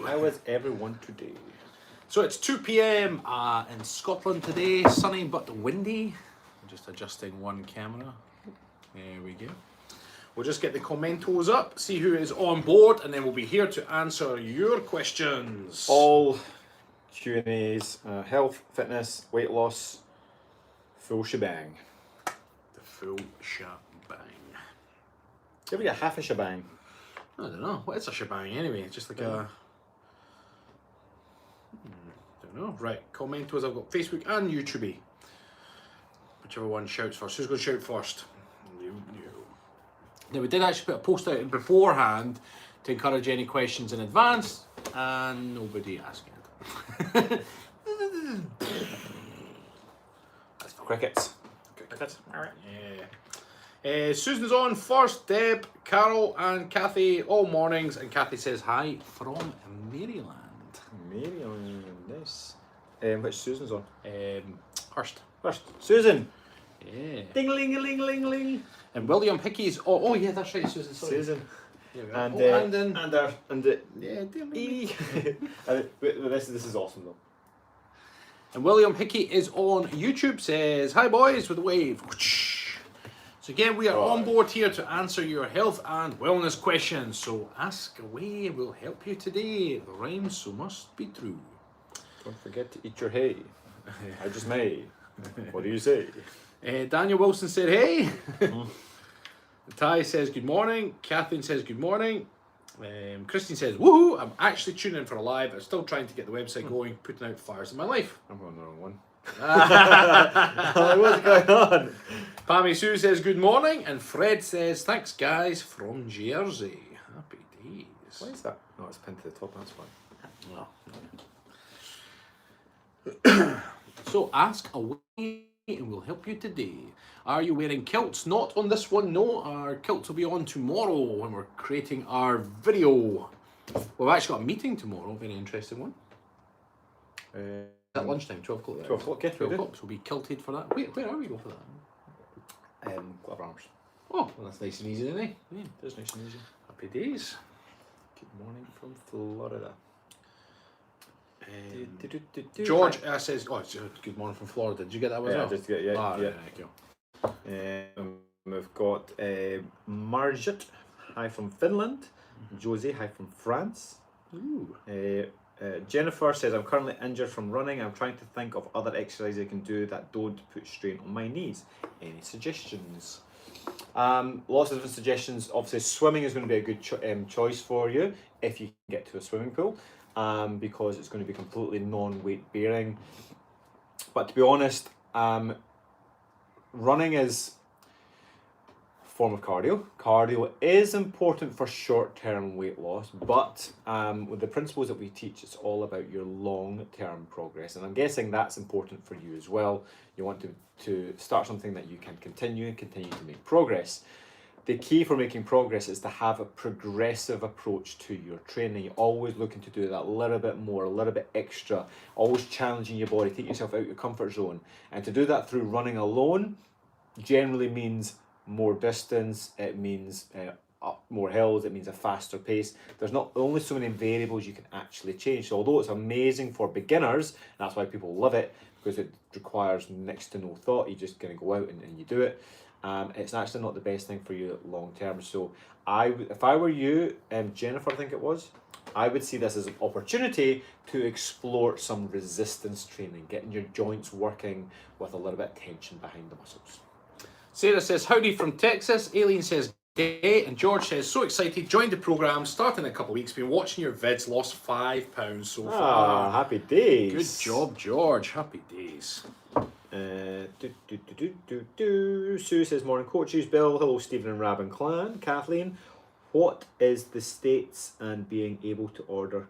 How is everyone today? So it's 2 p.m. In Scotland today, sunny but windy. I'm just adjusting one camera. There we go. We'll just get the commentos up, see who is on board, and then we'll be here to answer your questions. All Q&As, health, fitness, weight loss, full shebang. The full shebang. You ever get half a shebang? I don't know. What is a shebang anyway? It's just like a... don't know. Right, commentos. I've got Facebook and YouTube. Whichever one shouts first. Who's going to shout first? You. Now, we did actually put a post out beforehand to encourage any questions in advance, and nobody asked it. That's for crickets. Crickets. All right. Yeah. Susan's on first, Deb, Carol and Kathy all mornings, and Kathy says hi from Maryland. Maryland, nice. Which Susan's on? Hurst. Susan! Yeah. Ding-a-ling-a-ling-a-ling-a-ling. And William Hickey's, oh yeah, that's right, Susan, sorry. Susan. And this is awesome though. And William Hickey is on YouTube, says, hi boys, with a wave. So again, we are on board here to answer your health and wellness questions. So ask away, we'll help you today. The rhymes so must be true. Don't forget to eat your hay. I just may. What do you say? Daniel Wilson said, hey. Ty says, good morning. Kathleen says, good morning. Christine says, woohoo, I'm actually tuning in for a live. I'm still trying to get the website going, putting out fires in my life. I'm on the wrong one. What's going on? Pammy Sue says, good morning. And Fred says, thanks guys from Jersey. Happy days. Why is that? No, it's pinned to the top, that's fine. No. So ask away and we'll help you today. Are you wearing kilts? Not on this one, no. Our kilts will be on tomorrow when we're creating our video. We've actually got a meeting tomorrow, very interesting one. At lunchtime, 12 o'clock. 12 o'clock, yeah. 12 o'clock, so we'll be kilted for that. Where are we going for that? Glover Arms. Oh, well, that's nice and easy, isn't it? Yeah, it is nice and easy. Happy days. Good morning from Florida. George says, oh, it's good morning from Florida. Did you get that one? Yeah, well? just get, yeah. Ah, yeah. Right, We've got Marjit, hi from Finland. Josie, hi from France. Ooh. Jennifer says, I'm currently injured from running. I'm trying to think of other exercises I can do that don't put strain on my knees. Any suggestions? Lots of different suggestions. Obviously, swimming is going to be a good choice for you if you can get to a swimming pool, because it's going to be completely non-weight bearing. But to be honest, running is a form of cardio. Cardio is important for short-term weight loss, but with the principles that we teach, it's all about your long-term progress. And I'm guessing that's important for you as well. You want to start something that you can continue to make progress. The key for making progress is to have a progressive approach to your training. You're always looking to do that a little bit more, a little bit extra, always challenging your body, take yourself out of your comfort zone. And to do that through running alone generally means more distance, it means up more hills, it means a faster pace. There's not only so many variables you can actually change. So although it's amazing for beginners, that's why people love it, because it requires next to no thought. You just kind of go out and you do it. It's actually not the best thing for you long term. So if I were you, Jennifer I think it was, I would see this as an opportunity to explore some resistance training, getting your joints working with a little bit of tension behind the muscles. Sarah says, howdy from Texas. Aileen says, gay. And George says, so excited, joined the programme, starting in a couple of weeks, been watching your vids, lost 5 pounds so far. Happy days. Good job, George. Happy days. Sue says, morning coaches. Bill, hello Stephen and Rab and Clan. Kathleen, what is the states and being able to order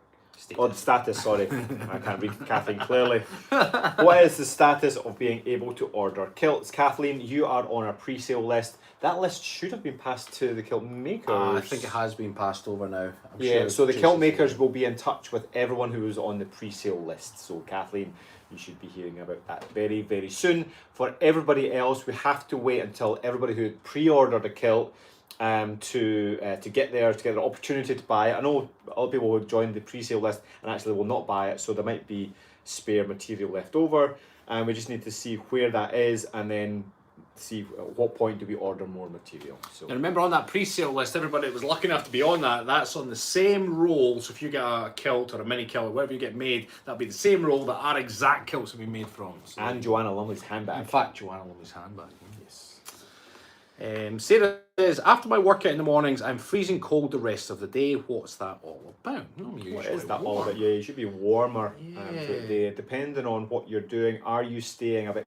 status, sorry. I can't read Kathleen clearly. What is the status of being able to order kilts? Kathleen, you are on a pre-sale list. That list should have been passed to the kilt makers. I think it has been passed over now. I'm sure so the kilt makers will be in touch with everyone who is on the pre-sale list. So Kathleen, you should be hearing about that very, very soon. For everybody else, we have to wait until everybody who pre-ordered a kilt to get there, to get an opportunity to buy it. I know a lot of people will join the pre-sale list and actually will not buy it, so there might be spare material left over, and we just need to see where that is and then see at what point do we order more material. So And remember, on that pre-sale list, everybody that was lucky enough to be on that, that's on the same roll. So if you get a kilt or a mini kilt or whatever you get made, that'll be the same roll that our exact kilts have been made from. So, and Joanna Lumley's handbag. in fact, Joanna Lumley's handbag. Yes. Sarah says, after my workout in the mornings, I'm freezing cold the rest of the day. What's that all about? What is that all about? Yeah, you should be warmer throughout the day, depending on what you're doing. Are you staying a bit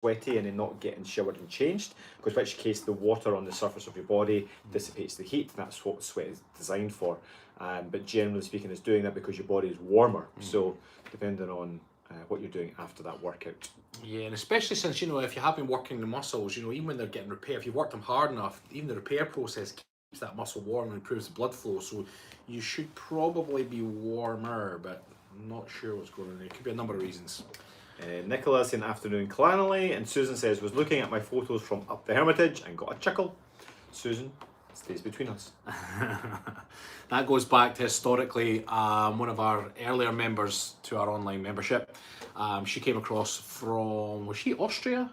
sweaty and then not getting showered and changed? Because in which case the water on the surface of your body dissipates the heat, and that's what sweat is designed for. But generally speaking, it's doing that because your body is warmer. So depending on what you're doing after that workout. Yeah, and especially since, if you have been working the muscles, even when they're getting repaired, if you work them hard enough, even the repair process keeps that muscle warm and improves the blood flow. So you should probably be warmer, but I'm not sure what's going on there. It could be a number of reasons. Nicholas in afternoon Clanley, and Susan says, was looking at my photos from up the Hermitage and got a chuckle. Susan, stays between us. That goes back to historically one of our earlier members to our online membership. She came across from, was she Austria?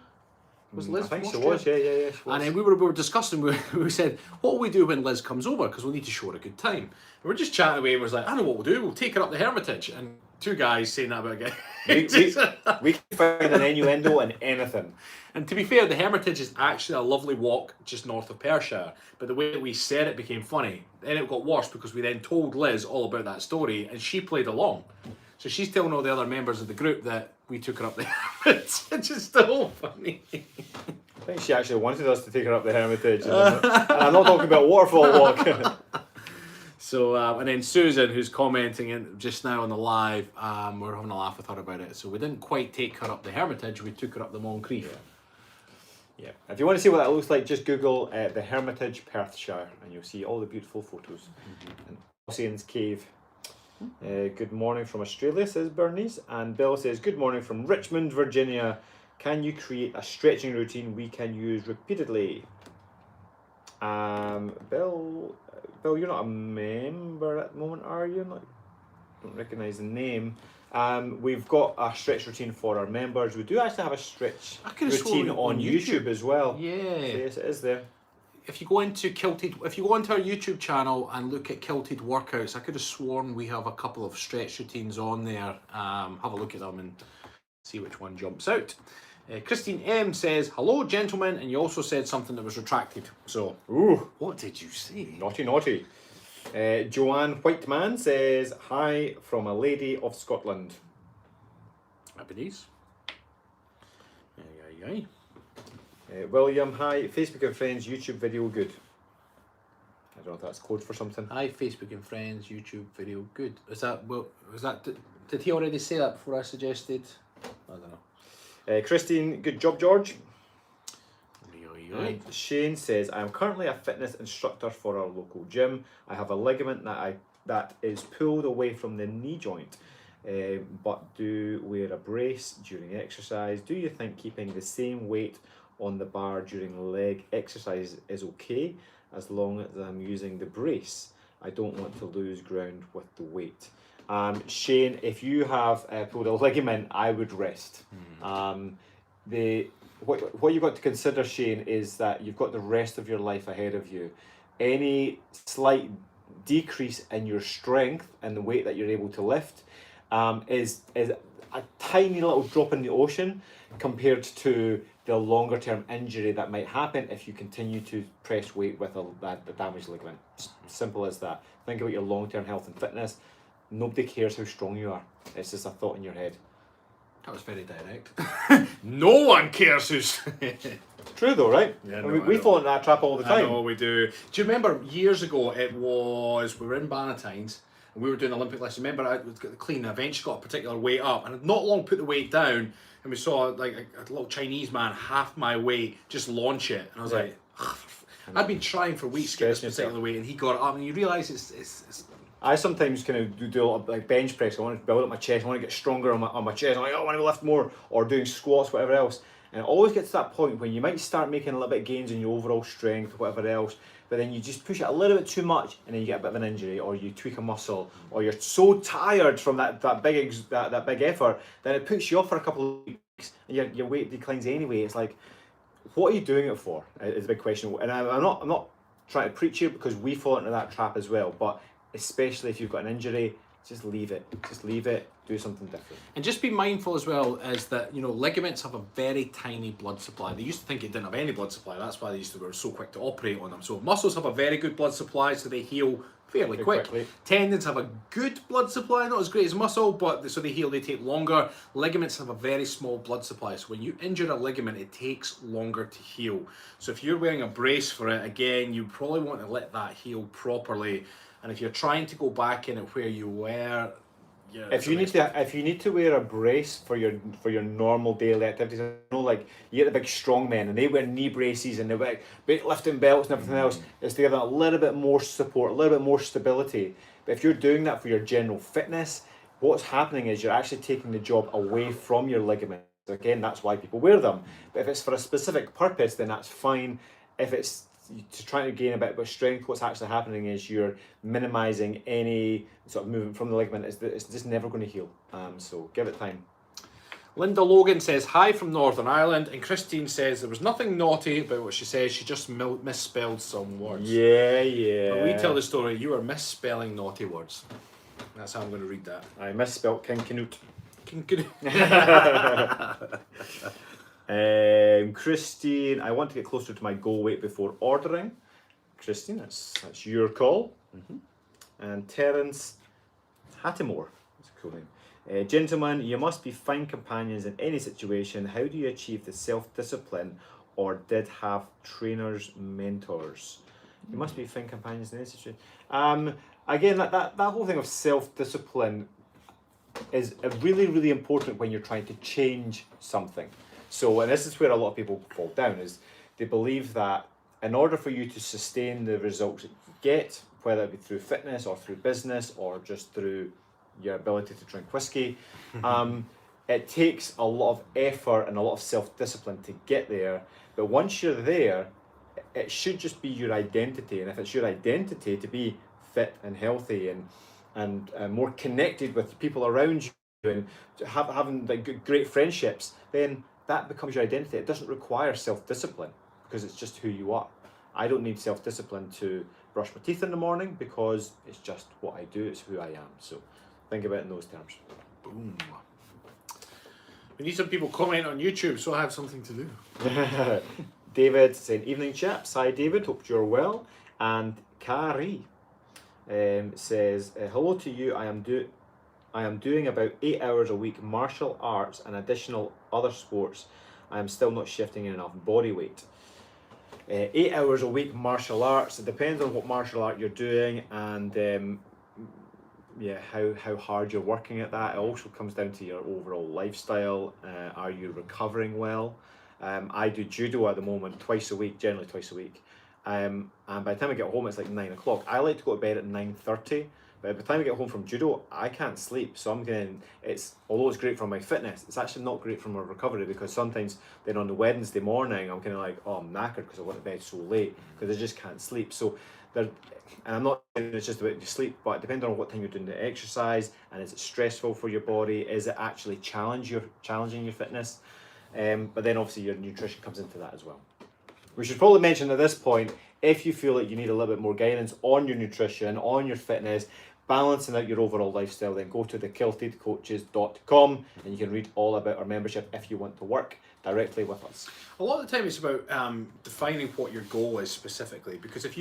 Was Liz I think from she Austria? was, yeah. She was. And then we were discussing, we said, what will we do when Liz comes over? Because we'll need to show her a good time. And we're just chatting away and was like, I know what we'll do. We'll take her up the Hermitage. And two guys saying that about again. we can find an innuendo in anything. And to be fair, the Hermitage is actually a lovely walk just north of Perthshire. But the way that we said it became funny. Then it got worse because we then told Liz all about that story and she played along. So she's telling all the other members of the group that we took her up the Hermitage. It's just so funny. I think she actually wanted us to take her up the Hermitage. And I'm not talking about waterfall walk. So, and then Susan, who's commenting in just now on the live, we're having a laugh with her about it. So we didn't quite take her up the Hermitage, we took her up the Moncrief. Yeah. If you want to see what that looks like, just Google the Hermitage, Perthshire, and you'll see all the beautiful photos. And Ossian's Cave. Good morning from Australia, says Bernice. And Bill says, good morning from Richmond, Virginia. Can you create a stretching routine we can use repeatedly? Bill, you're not a member at the moment, are you? Don't recognise the name. We've got a stretch routine for our members. We do actually have a stretch routine on YouTube as well. Yeah. So yes, it is there. If you go into Kilted, if you go into our YouTube channel and look at Kilted workouts, I could have sworn we have a couple of stretch routines on there. Have a look at them and see which one jumps out. Christine M says, hello gentlemen, and you also said something that was retracted. So, Ooh, what did you say? naughty. Joanne Whiteman says, hi from a lady of Scotland. Happy days. Aye. William, hi, Facebook and friends, YouTube video good. I don't know if that's code for something. Hi, Facebook and friends, YouTube video good. Is that, did he already say that before I suggested? I don't know. Christine, good job, George. Aye. Shane says, I am currently a fitness instructor for our local gym. I have a ligament that is pulled away from the knee joint, but do wear a brace during exercise. Do you think keeping the same weight on the bar during leg exercise is okay, as long as I'm using the brace? I don't want to lose ground with the weight. Shane, if you have pulled a ligament, I would rest. What you've got to consider, Shane, is that you've got the rest of your life ahead of you. Any slight decrease in your strength and the weight that you're able to lift is a tiny little drop in the ocean compared to the longer term injury that might happen if you continue to press weight with a damaged ligament. Simple as that. Think about your long term health and fitness. Nobody cares how strong you are. It's just a thought in your head. That was very direct. No one cares who's... True though, right? Yeah, we fall into that trap all the time. I know we do. Do you remember years ago, we were in Bannatynes and we were doing Olympic lifts. Remember, I was got the clean, I eventually got a particular weight up and I'd not long put the weight down and we saw like a little Chinese man, half my weight, just launch it. And I was like, I'd been trying for weeks to get this particular weight and he got it up and you realise it's I sometimes kind of do a lot of like bench press. I want to build up my chest. I want to get stronger on my chest. I'm like, oh, I want to lift more, or doing squats, whatever else. And it always gets to that point when you might start making a little bit of gains in your overall strength or whatever else, but then you just push it a little bit too much and then you get a bit of an injury, or you tweak a muscle, or you're so tired from that big effort, then it puts you off for a couple of weeks and your weight declines anyway. It's like, what are you doing it for? Is a big question. And I'm not trying to preach you, because we fall into that trap as well, but especially if you've got an injury, just leave it. Just leave it. Do something different. And just be mindful as well is that, you know, ligaments have a very tiny blood supply. They used to think it didn't have any blood supply. That's why they used to be so quick to operate on them. So muscles have a very good blood supply, so they heal fairly quickly. Tendons have a good blood supply, not as great as muscle, but so they heal, they take longer. Ligaments have a very small blood supply. So when you injure a ligament, it takes longer to heal. So if you're wearing a brace for it, again, you probably want to let that heal properly. And if you're trying to go back in it where you were, yeah, if you need to wear a brace for your normal daily activities, you know, like you get the big strong men and they wear knee braces and they wear weightlifting belts and everything else, it's to give them a little bit more support, a little bit more stability. But if you're doing that for your general fitness, what's happening is you're actually taking the job away from your ligaments. Again, that's why people wear them. But if it's for a specific purpose, then that's fine. If it's to try to gain a bit of strength, what's actually happening is you're minimizing any sort of movement from the ligament. It's just never going to heal. So give it time. Linda Logan says, hi from Northern Ireland. And Christine says there was nothing naughty about what she says. She just misspelled some words. Yeah. But we tell the story, you are misspelling naughty words. That's how I'm going to read that. I misspelled King Canute. King Canute. Christine, I want to get closer to my goal weight before ordering. Christine, that's your call. And Terence Hattimore, that's a cool name. Gentlemen, you must be fine companions in any situation. How do you achieve the self-discipline, or did have trainers, mentors? You must be fine companions in any situation. Again, that whole thing of self-discipline is really, really important when you're trying to change something. So, and this is where a lot of people fall down, is they believe that in order for you to sustain the results that you get, whether it be through fitness or through business or just through your ability to drink whiskey, it takes a lot of effort and a lot of self-discipline to get there. But once you're there, it should just be your identity. And if it's your identity to be fit and healthy and more connected with people around you and having like great friendships, then that becomes your identity. It doesn't require self-discipline because it's just who you are. I don't need self-discipline to brush my teeth in the morning because it's just what I do, it's who I am. So think about it in those terms. Boom. We need some people comment on YouTube, so I have something to do. David saying, evening chaps. Hi David, hope you're well. And Kari says, hello to you. I am doing about 8 hours a week martial arts and additional other sports. I am still not shifting in enough body weight. 8 hours a week martial arts. It depends on what martial art you're doing and how hard you're working at that. It also comes down to your overall lifestyle. Are you recovering well? I do judo at the moment generally twice a week. And by the time I get home, it's like 9 o'clock. I like to go to bed at 9:30. But by the time I get home from judo, I can't sleep. So although it's great for my fitness, it's actually not great for my recovery, because sometimes then on the Wednesday morning, I'm kind of like, oh, I'm knackered because I went to bed so late because I just can't sleep. So and I'm not saying it's just about your sleep, but depending on what time you're doing the exercise, and is it stressful for your body? Is it actually challenging your fitness? But then obviously your nutrition comes into that as well. We should probably mention at this point, if you feel like you need a little bit more guidance on your nutrition, on your fitness, balancing out your overall lifestyle, then go to thekiltedcoaches.com and you can read all about our membership if you want to work directly with us. A lot of the time it's about defining what your goal is specifically, because if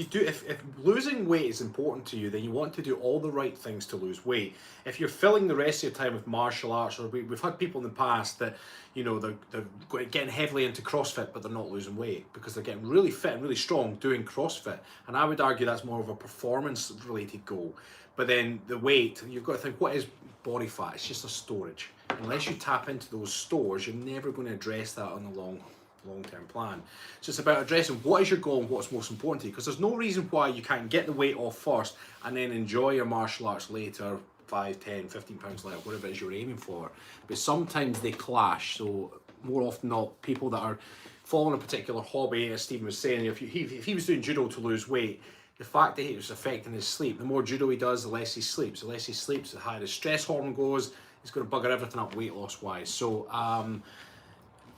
losing weight is important to you, then you want to do all the right things to lose weight. If you're filling the rest of your time with martial arts, or we've had people in the past that, you know, they're getting heavily into CrossFit but they're not losing weight because they're getting really fit and really strong doing CrossFit, and I would argue that's more of a performance related goal. But then the weight, you've got to think, what is body fat? It's just a storage. Unless you tap into those stores, you're never going to address that on the long-term plan. So it's about addressing what is your goal and what's most important to you, because there's no reason why you can't get the weight off first and then enjoy your martial arts later, 5, 10, 15 pounds later, whatever it is you're aiming for. But sometimes they clash. So more often not, people that are following a particular hobby, as Stephen was saying, if he was doing judo to lose weight, the fact that it was affecting his sleep, the more judo he does, the less he sleeps. The less he sleeps, the higher the stress hormone goes. It's going to bugger everything up weight loss wise. So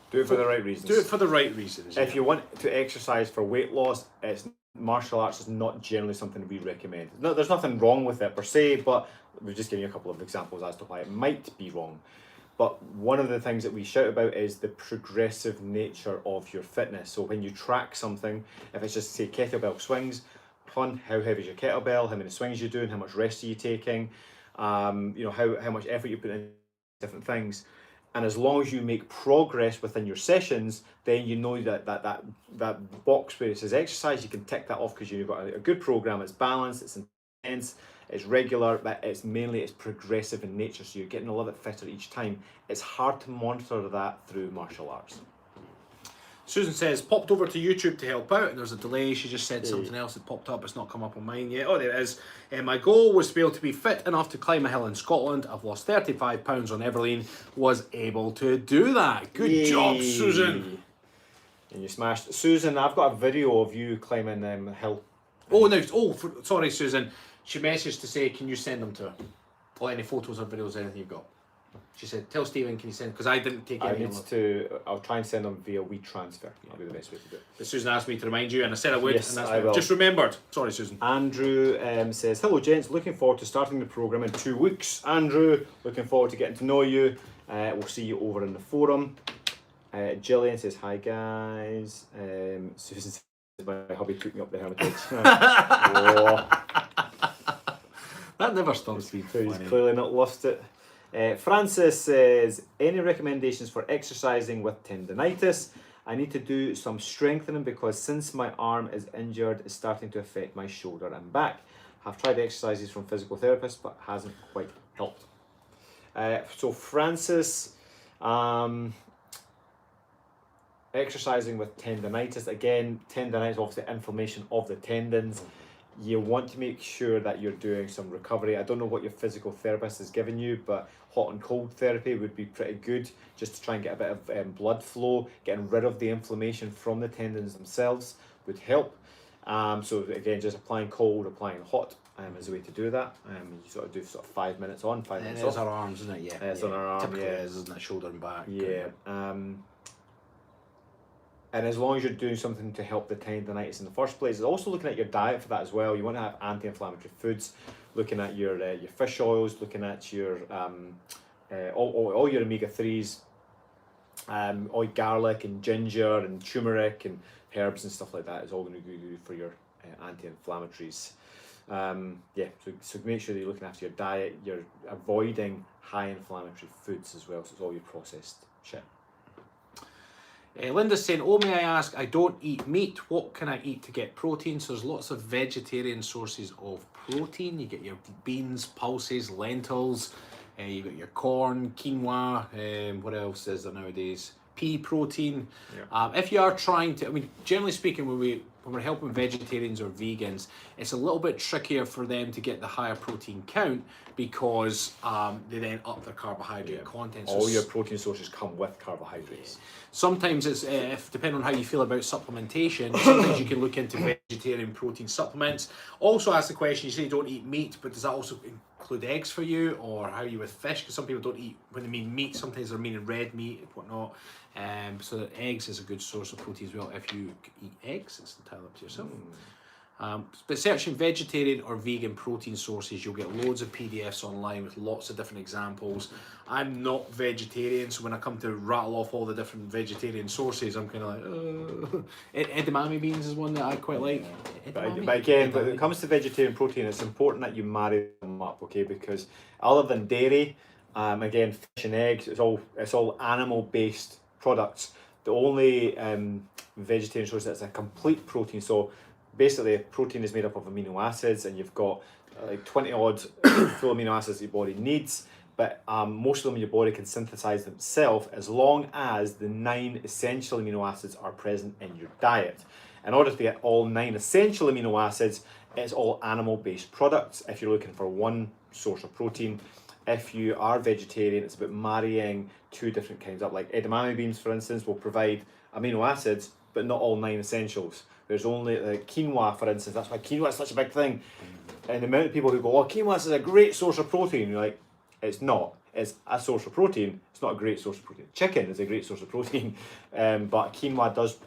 do it for the right reasons. Do it for the right reasons. If you want to exercise for weight loss, martial arts is not generally something we recommend. No, there's nothing wrong with it per se, but we've just given you a couple of examples as to why it might be wrong. But one of the things that we shout about is the progressive nature of your fitness. So when you track something, if it's just say kettlebell swings, how heavy is your kettlebell, how many swings you're doing, how much rest are you taking, you know, how much effort you put in different things. And as long as you make progress within your sessions, then you know that box where it says exercise, you can tick that off because you've got a good program. It's balanced, it's intense, it's regular, but it's progressive in nature. So you're getting a little bit fitter each time. It's hard to monitor that through martial arts. Susan says, popped over to YouTube to help out, and there's a delay. She just said something else that popped up. It's not come up on mine yet. Oh, there it is. My goal was to be able to be fit enough to climb a hill in Scotland. I've lost 35 pounds on Everleen. Was able to do that. Good job, Susan. And you smashed. Susan, I've got a video of you climbing a hill. Oh, no. Sorry, Susan. She messaged to say, can you send them to her? Or any photos or videos, anything you've got. She said, tell Stephen, can you send, because I didn't take any of them. I'll try and send them via WeTransfer. That'll be the best way to do it. But Susan asked me to remind you, and I said I would, yes, and that's I will. Just remembered. Sorry, Susan. Andrew says, hello gents, looking forward to starting the programme in 2 weeks. Andrew, looking forward to getting to know you. We'll see you over in the forum. Gillian says, hi guys. Susan says, my hubby took me up the Hermitage. That never stops being funny. He's clearly not lost it. Francis says, any recommendations for exercising with tendonitis? I need to do some strengthening because since my arm is injured, it's starting to affect my shoulder and back. I've tried exercises from physical therapists, but hasn't quite helped. So Francis, exercising with tendonitis, again, tendonitis, obviously inflammation of the tendons. You want to make sure that you're doing some recovery. I don't know what your physical therapist has given you, but hot and cold therapy would be pretty good just to try and get a bit of blood flow. Getting rid of the inflammation from the tendons themselves would help. So again, just applying cold, applying hot is a way to do that. You sort of do sort of 5 minutes on, 5 minutes off. It's our arms, isn't it? Yeah. It's on our arm, Typically yeah. it is, isn't it? Shoulder and back. Yeah. And as long as you're doing something to help the tendonitis in the first place, it's also looking at your diet for that as well. You want to have anti-inflammatory foods, looking at your fish oils, looking at your all your omega-3s, all garlic and ginger and turmeric and herbs and stuff like that is all going to be good for your anti-inflammatories. So make sure that you're looking after your diet. You're avoiding high inflammatory foods as well, so it's all your processed shit. Linda's saying, oh, may I ask, I don't eat meat. What can I eat to get protein? So there's lots of vegetarian sources of protein. You get your beans, pulses, lentils. You got your corn, quinoa. What else is there nowadays? Pea protein. Yeah. If you are trying to, I mean, generally speaking, when we're helping vegetarians or vegans, it's a little bit trickier for them to get the higher protein count because they then up their carbohydrate content. So all your protein sources come with carbohydrates. Sometimes it's, depending on how you feel about supplementation, sometimes you can look into vegetarian protein supplements. Also ask the question, you say you don't eat meat, but does that also include eggs for you, or how are you with fish? Because some people don't eat, when they mean meat, sometimes they're meaning red meat and whatnot. So eggs is a good source of protein as well. If you eat eggs, it's entirely up to yourself. But searching vegetarian or vegan protein sources, you'll get loads of PDFs online with lots of different examples. I'm not vegetarian, so when I come to rattle off all the different vegetarian sources, I'm kind of like, edamame beans is one that I quite like. But again, when it comes to vegetarian protein, it's important that you marry them up, okay? Because other than dairy, again, fish and eggs, it's all animal-based products. The only vegetarian source that's a complete protein, so basically protein is made up of amino acids, and you've got like 20 odd full amino acids that your body needs, but most of them your body can synthesize themselves as long as the 9 essential amino acids are present in your diet. In order to get all 9 essential amino acids, it's all animal-based products. If you're looking for one source of protein, if you are vegetarian, it's about marrying two different kinds up. Like edamame beans, for instance, will provide amino acids, but not all 9 essentials. There's only like quinoa, for instance. That's why quinoa is such a big thing. And the amount of people who go, "Oh, quinoa is a great source of protein," you're like, it's not. It's a source of protein. It's not a great source of protein. Chicken is a great source of protein, but quinoa does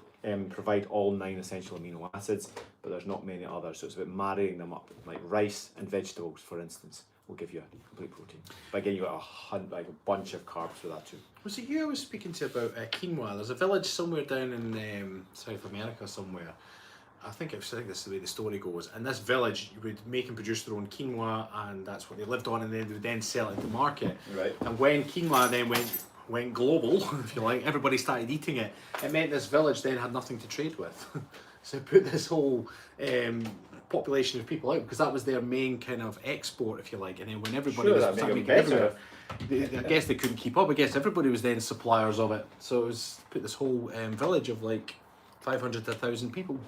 provide all 9 essential amino acids, but there's not many others. So it's about marrying them up. Like rice and vegetables, for instance, will give you a complete protein. But again, you got a bunch of carbs for that too. Was it you I was speaking to about quinoa? There's a village somewhere down in South America somewhere. I think this is the way the story goes. And this village would make and produce their own quinoa, and that's what they lived on, and then they would then sell it to market. Right. And when quinoa then went global, if you like, everybody started eating it. It meant this village then had nothing to trade with. So it put this whole population of people out, because that was their main kind of export, if you like. And then when everybody was starting making everywhere, I guess they couldn't keep up. I guess everybody was then suppliers of it. So it was put this whole village of like 500 to 1,000 people.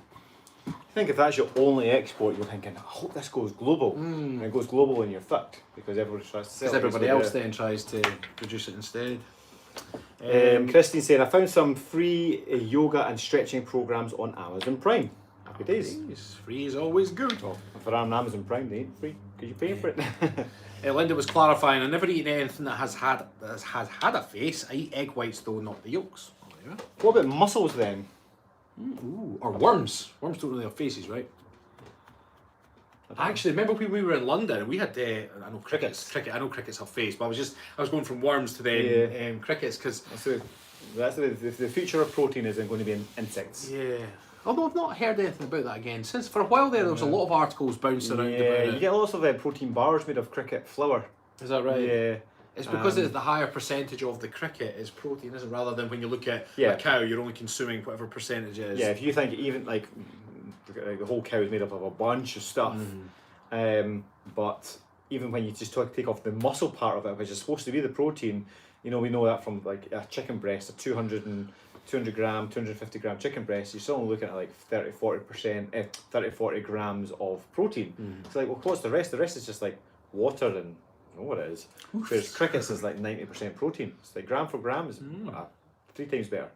I think if that's your only export, you're thinking, I hope this goes global. And it goes global and you're fucked, because everybody tries to sell it. Because everybody else then tries to produce it instead. Christine saying, I found some free yoga and stretching programs on Amazon Prime. Happy days. Free is always good. Well, if they're on Amazon Prime, they ain't free, because you're paying for it. Linda was clarifying, I never eaten anything that has had a face. I eat egg whites though, not the yolks. Oh, yeah. What about mussels then? Ooh, or worms. Worms don't really have faces, right? Actually, remember when we were in London and we had I know crickets. I know crickets have face, but I was going from worms to then crickets, because that's the future of protein is going to be in insects. Yeah. Although I've not heard anything about that again since. For a while there was a lot of articles bouncing around about it. You get lots of protein bars made of cricket flour. Is that right? Yeah. It's because it's the higher percentage of the cricket is protein, isn't it? Rather than when you look at a cow, you're only consuming whatever percentage it is. Yeah, if you think even like the whole cow is made up of a bunch of stuff, but even when you just take off the muscle part of it, which is supposed to be the protein, we know that from like a chicken breast, a 200 gram, 250 gram chicken breast, you're still only looking at like 30-40 grams of protein. It's like, well, what's the rest? The rest is just like water and I don't know what it is. Whereas crickets is like 90% protein. It's like gram for gram is 3 times better.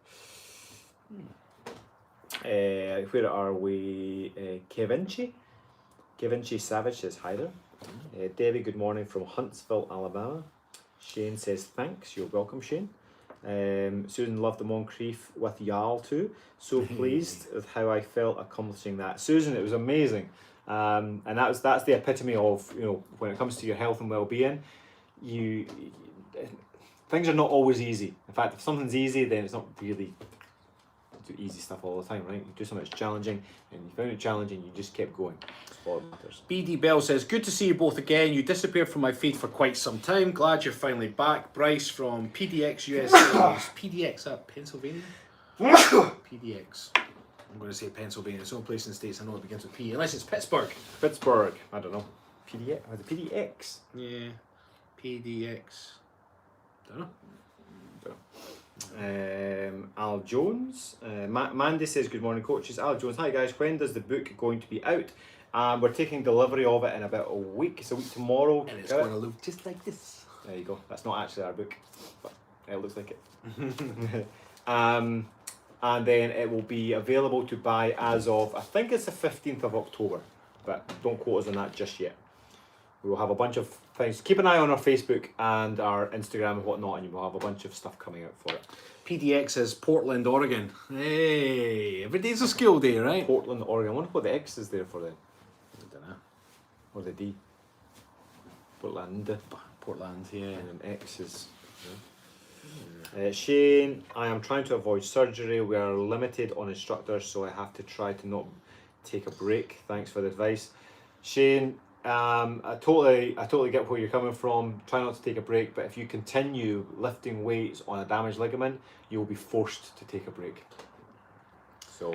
Where are we? Kevinci Savage says hi there. Debbie, good morning from Huntsville, Alabama. Shane says thanks. You're welcome, Shane. Susan loved the Moncrief with y'all too. So pleased with how I felt accomplishing that. Susan, it was amazing. And that's the epitome of, when it comes to your health and well-being, things are not always easy. In fact, if something's easy, then it's not really do easy stuff all the time, right? You do something that's challenging, and you found it challenging, you just kept going. That's all that matters. BD Bell says, good to see you both again. You disappeared from my feed for quite some time. Glad you're finally back. Bryce from PDX USA. PDX at Pennsylvania? PDX. I'm going to say Pennsylvania. It's the only place in the States I know it begins with P, unless it's Pittsburgh. Pittsburgh. I don't know. PDX. Was it PDX? Yeah. PDX. Don't know. Al Jones. Mandy says, good morning, coaches. Al Jones, hi guys. When does the book going to be out? We're taking delivery of it in about a week. It's a week tomorrow. And it's going to look just like this. There you go. That's not actually our book, but it looks like it. And then it will be available to buy as of, I think it's the 15th of October, but don't quote us on that just yet. We will have a bunch of things. Keep an eye on our Facebook and our Instagram and whatnot, and you will have a bunch of stuff coming out for it. PDX is Portland, Oregon. Hey, every day's a school day, right? Portland, Oregon. I wonder what the X is there for then. I don't know. Or the D. Portland. Portland, yeah. And then X is... Shane, I am trying to avoid surgery. We are limited on instructors, so I have to try to not take a break. Thanks for the advice. Shane, I totally get where you're coming from. Try not to take a break, but if you continue lifting weights on a damaged ligament, you will be forced to take a break. So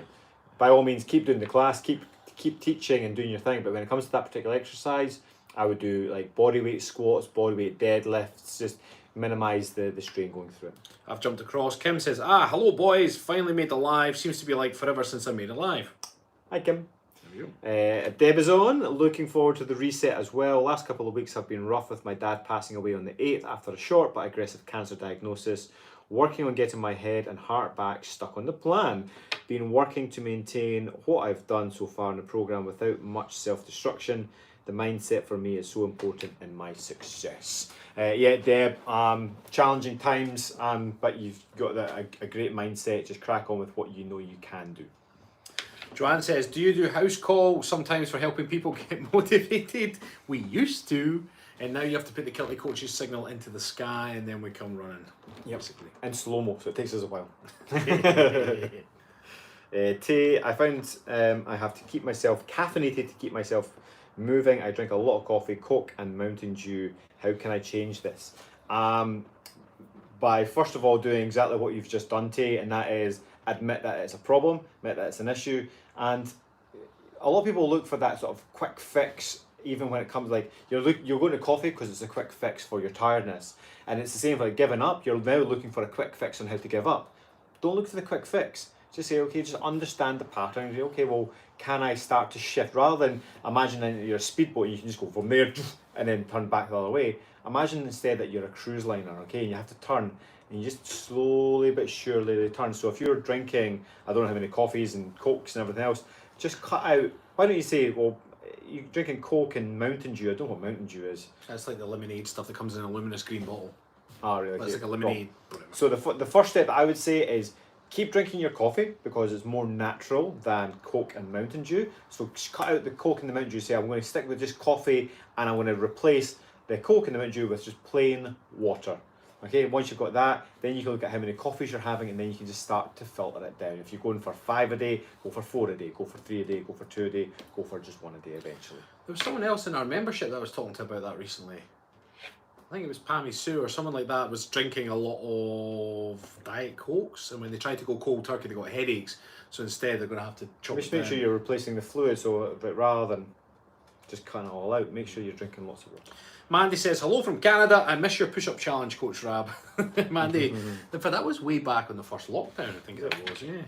by all means, keep doing the class, keep teaching and doing your thing, but when it comes to that particular exercise, I would do like bodyweight squats, bodyweight deadlifts, just minimise the strain going through it. I've jumped across. Kim says, hello boys, finally made the live. Seems to be like forever since I made it live. Hi Kim. Deb is on, looking forward to the reset as well. Last couple of weeks have been rough with my dad passing away on the 8th after a short but aggressive cancer diagnosis. Working on getting my head and heart back, stuck on the plan. Been working to maintain what I've done so far in the program without much self-destruction. The mindset for me is so important in my success. Yeah, Deb, challenging times, but you've got a great mindset. Just crack on with what you know you can do. Joanne says, do you do house calls sometimes for helping people get motivated? We used to, and now you have to put the Kilted Coaches signal into the sky and then we come running, basically. In slow-mo, so it takes us a while. Tay, I found I have to keep myself caffeinated to keep myself moving. I drink a lot of coffee, Coke and Mountain Dew. How can I change this? By first of all doing exactly what you've just done, Tay, and that is admit that it's a problem, admit that it's an issue. And a lot of people look for that sort of quick fix, even when it comes like you're going to coffee because it's a quick fix for your tiredness. And it's the same for like giving up. You're now looking for a quick fix on how to give up. Don't look for the quick fix. Just say, okay, just understand the pattern. Okay, well, can I start to shift? Rather than imagining you're a speedboat and you can just go from there and then turn back the other way. Imagine instead that you're a cruise liner, okay, and you have to turn and you just slowly but surely return. So if you're drinking, I don't know how many coffees and Cokes and everything else, just cut out. Why don't you say, well, you're drinking Coke and Mountain Dew. I don't know what Mountain Dew is. That's like the lemonade stuff that comes in a luminous green bottle. Oh, really? It's like a lemonade. So the first step I would say is keep drinking your coffee because it's more natural than Coke and Mountain Dew. So just cut out the Coke and the Mountain Dew. Say, I'm going to stick with just coffee and I'm going to replace the Coke and the Mountain Dew with just plain water. Okay, once you've got that, then you can look at how many coffees you're having and then you can just start to filter it down. If you're going for 5 a day, go for 4 a day, go for 3 a day, go for 2 a day, go for just 1 a day eventually. There was someone else in our membership that I was talking to about that recently. I think it was Pammy Sue or someone like that was drinking a lot of Diet Cokes, and when they tried to go cold turkey they got headaches, so instead they're going to have to chop Just it make down. sure you're replacing the fluid, so but rather than just cutting it all out, make sure you're drinking lots of water. Mandy says, hello from Canada, I miss your push-up challenge, Coach Rab. Mandy, in fact that was way back on the first lockdown, I think that was, yeah.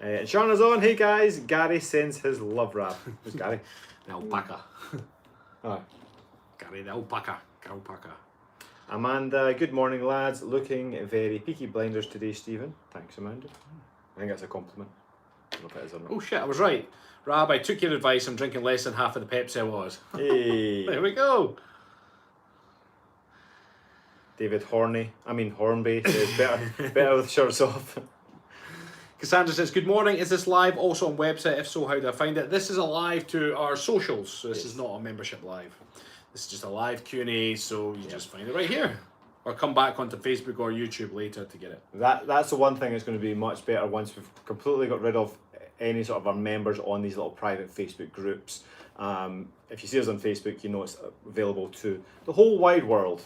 And Shauna's on, hey guys, Gary sends his love rap. Who's Gary? The alpaca. Oh. Gary the alpaca. Amanda, good morning lads, looking very Peaky Blinders today, Stephen. Thanks Amanda. I think that's a compliment. I don't know if it is or not. Oh shit, I was right. Rab, I took your advice, I'm drinking less than half of the Pepsi I was. Hey. There we go. David Hornby says better with shirts off. Cassandra says, good morning, is this live also on website? If so, how do I find it? This is a live to our socials, so this is not a membership live. This is just a live Q&A, so you just find it right here. Or come back onto Facebook or YouTube later to get it. That's the one thing that's going to be much better once we've completely got rid of any sort of our members on these little private Facebook groups. If you see us on Facebook, you know it's available to the whole wide world.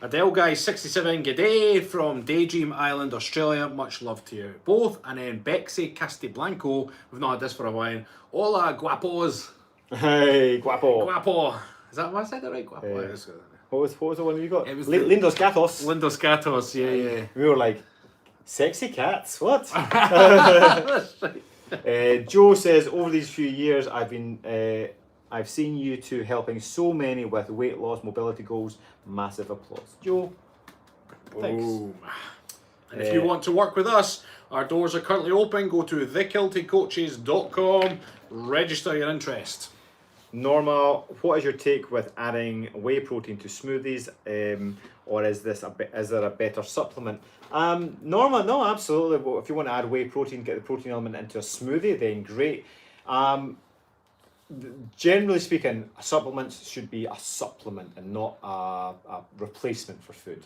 Adele Guy 67, g'day from Daydream Island, Australia. Much love to you both. And then Bexy Castiblanco, we've not had this for a while. Hola, guapos. Hey, guapo. Guapo. Is that, I said that right? Guapo. What was the one you got? It was Lindos Gatos. Lindos Gatos, yeah. We were like, sexy cats, what? Joe says, over these few years, I've seen you two helping so many with weight loss, mobility goals. Massive applause. Joe, thanks. Boom. And if you want to work with us, our doors are currently open. Go to thekiltedcoaches.com, register your interest. Norma, what is your take with adding whey protein to smoothies, or is there a better supplement? Norma, no, absolutely. Well, if you want to add whey protein, get the protein element into a smoothie, then great. Generally speaking, supplements should be a supplement and not a replacement for food.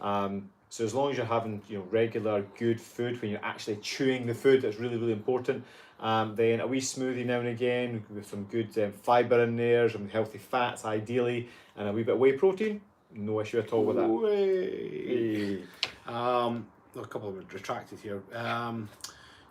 So as long as you're having regular good food when you're actually chewing the food, that's really, really important. Then a wee smoothie now and again with some good fibre in there, some healthy fats ideally, and a wee bit of whey protein, no issue at all with that. Hey. A couple of them retracted here.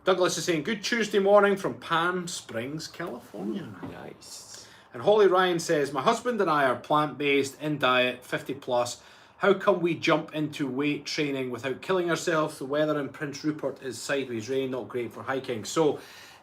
Douglas is saying, good Tuesday morning from Palm Springs, California. Nice. And Holly Ryan says, my husband and I are plant-based, in diet, 50 plus. How come we jump into weight training without killing ourselves? The weather in Prince Rupert is sideways rain, not great for hiking. So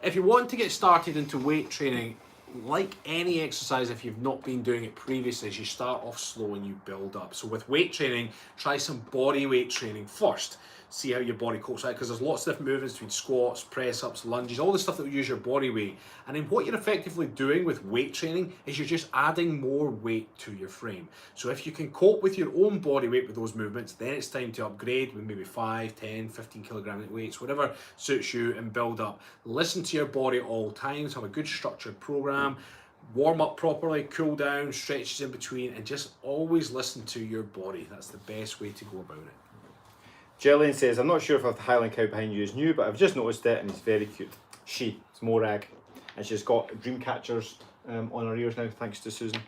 If you want to get started into weight training, like any exercise, if you've not been doing it previously, is you start off slow and you build up. So with weight training, try some body weight training first. See how your body copes with it, because there's lots of different movements between squats, press-ups, lunges, all the stuff that will use your body weight. And then what you're effectively doing with weight training is you're just adding more weight to your frame. So if you can cope with your own body weight with those movements, then it's time to upgrade with maybe 5, 10, 15 kilogram weights, whatever suits you, and build up. Listen to your body at all times, have a good structured program, warm up properly, cool down, stretches in between, and just always listen to your body. That's the best way to go about it. Jillian says, I'm not sure if the Highland cow behind you is new, but I've just noticed it and it's very cute. It's Morag, and she's got dream catchers on her ears now, thanks to Susan.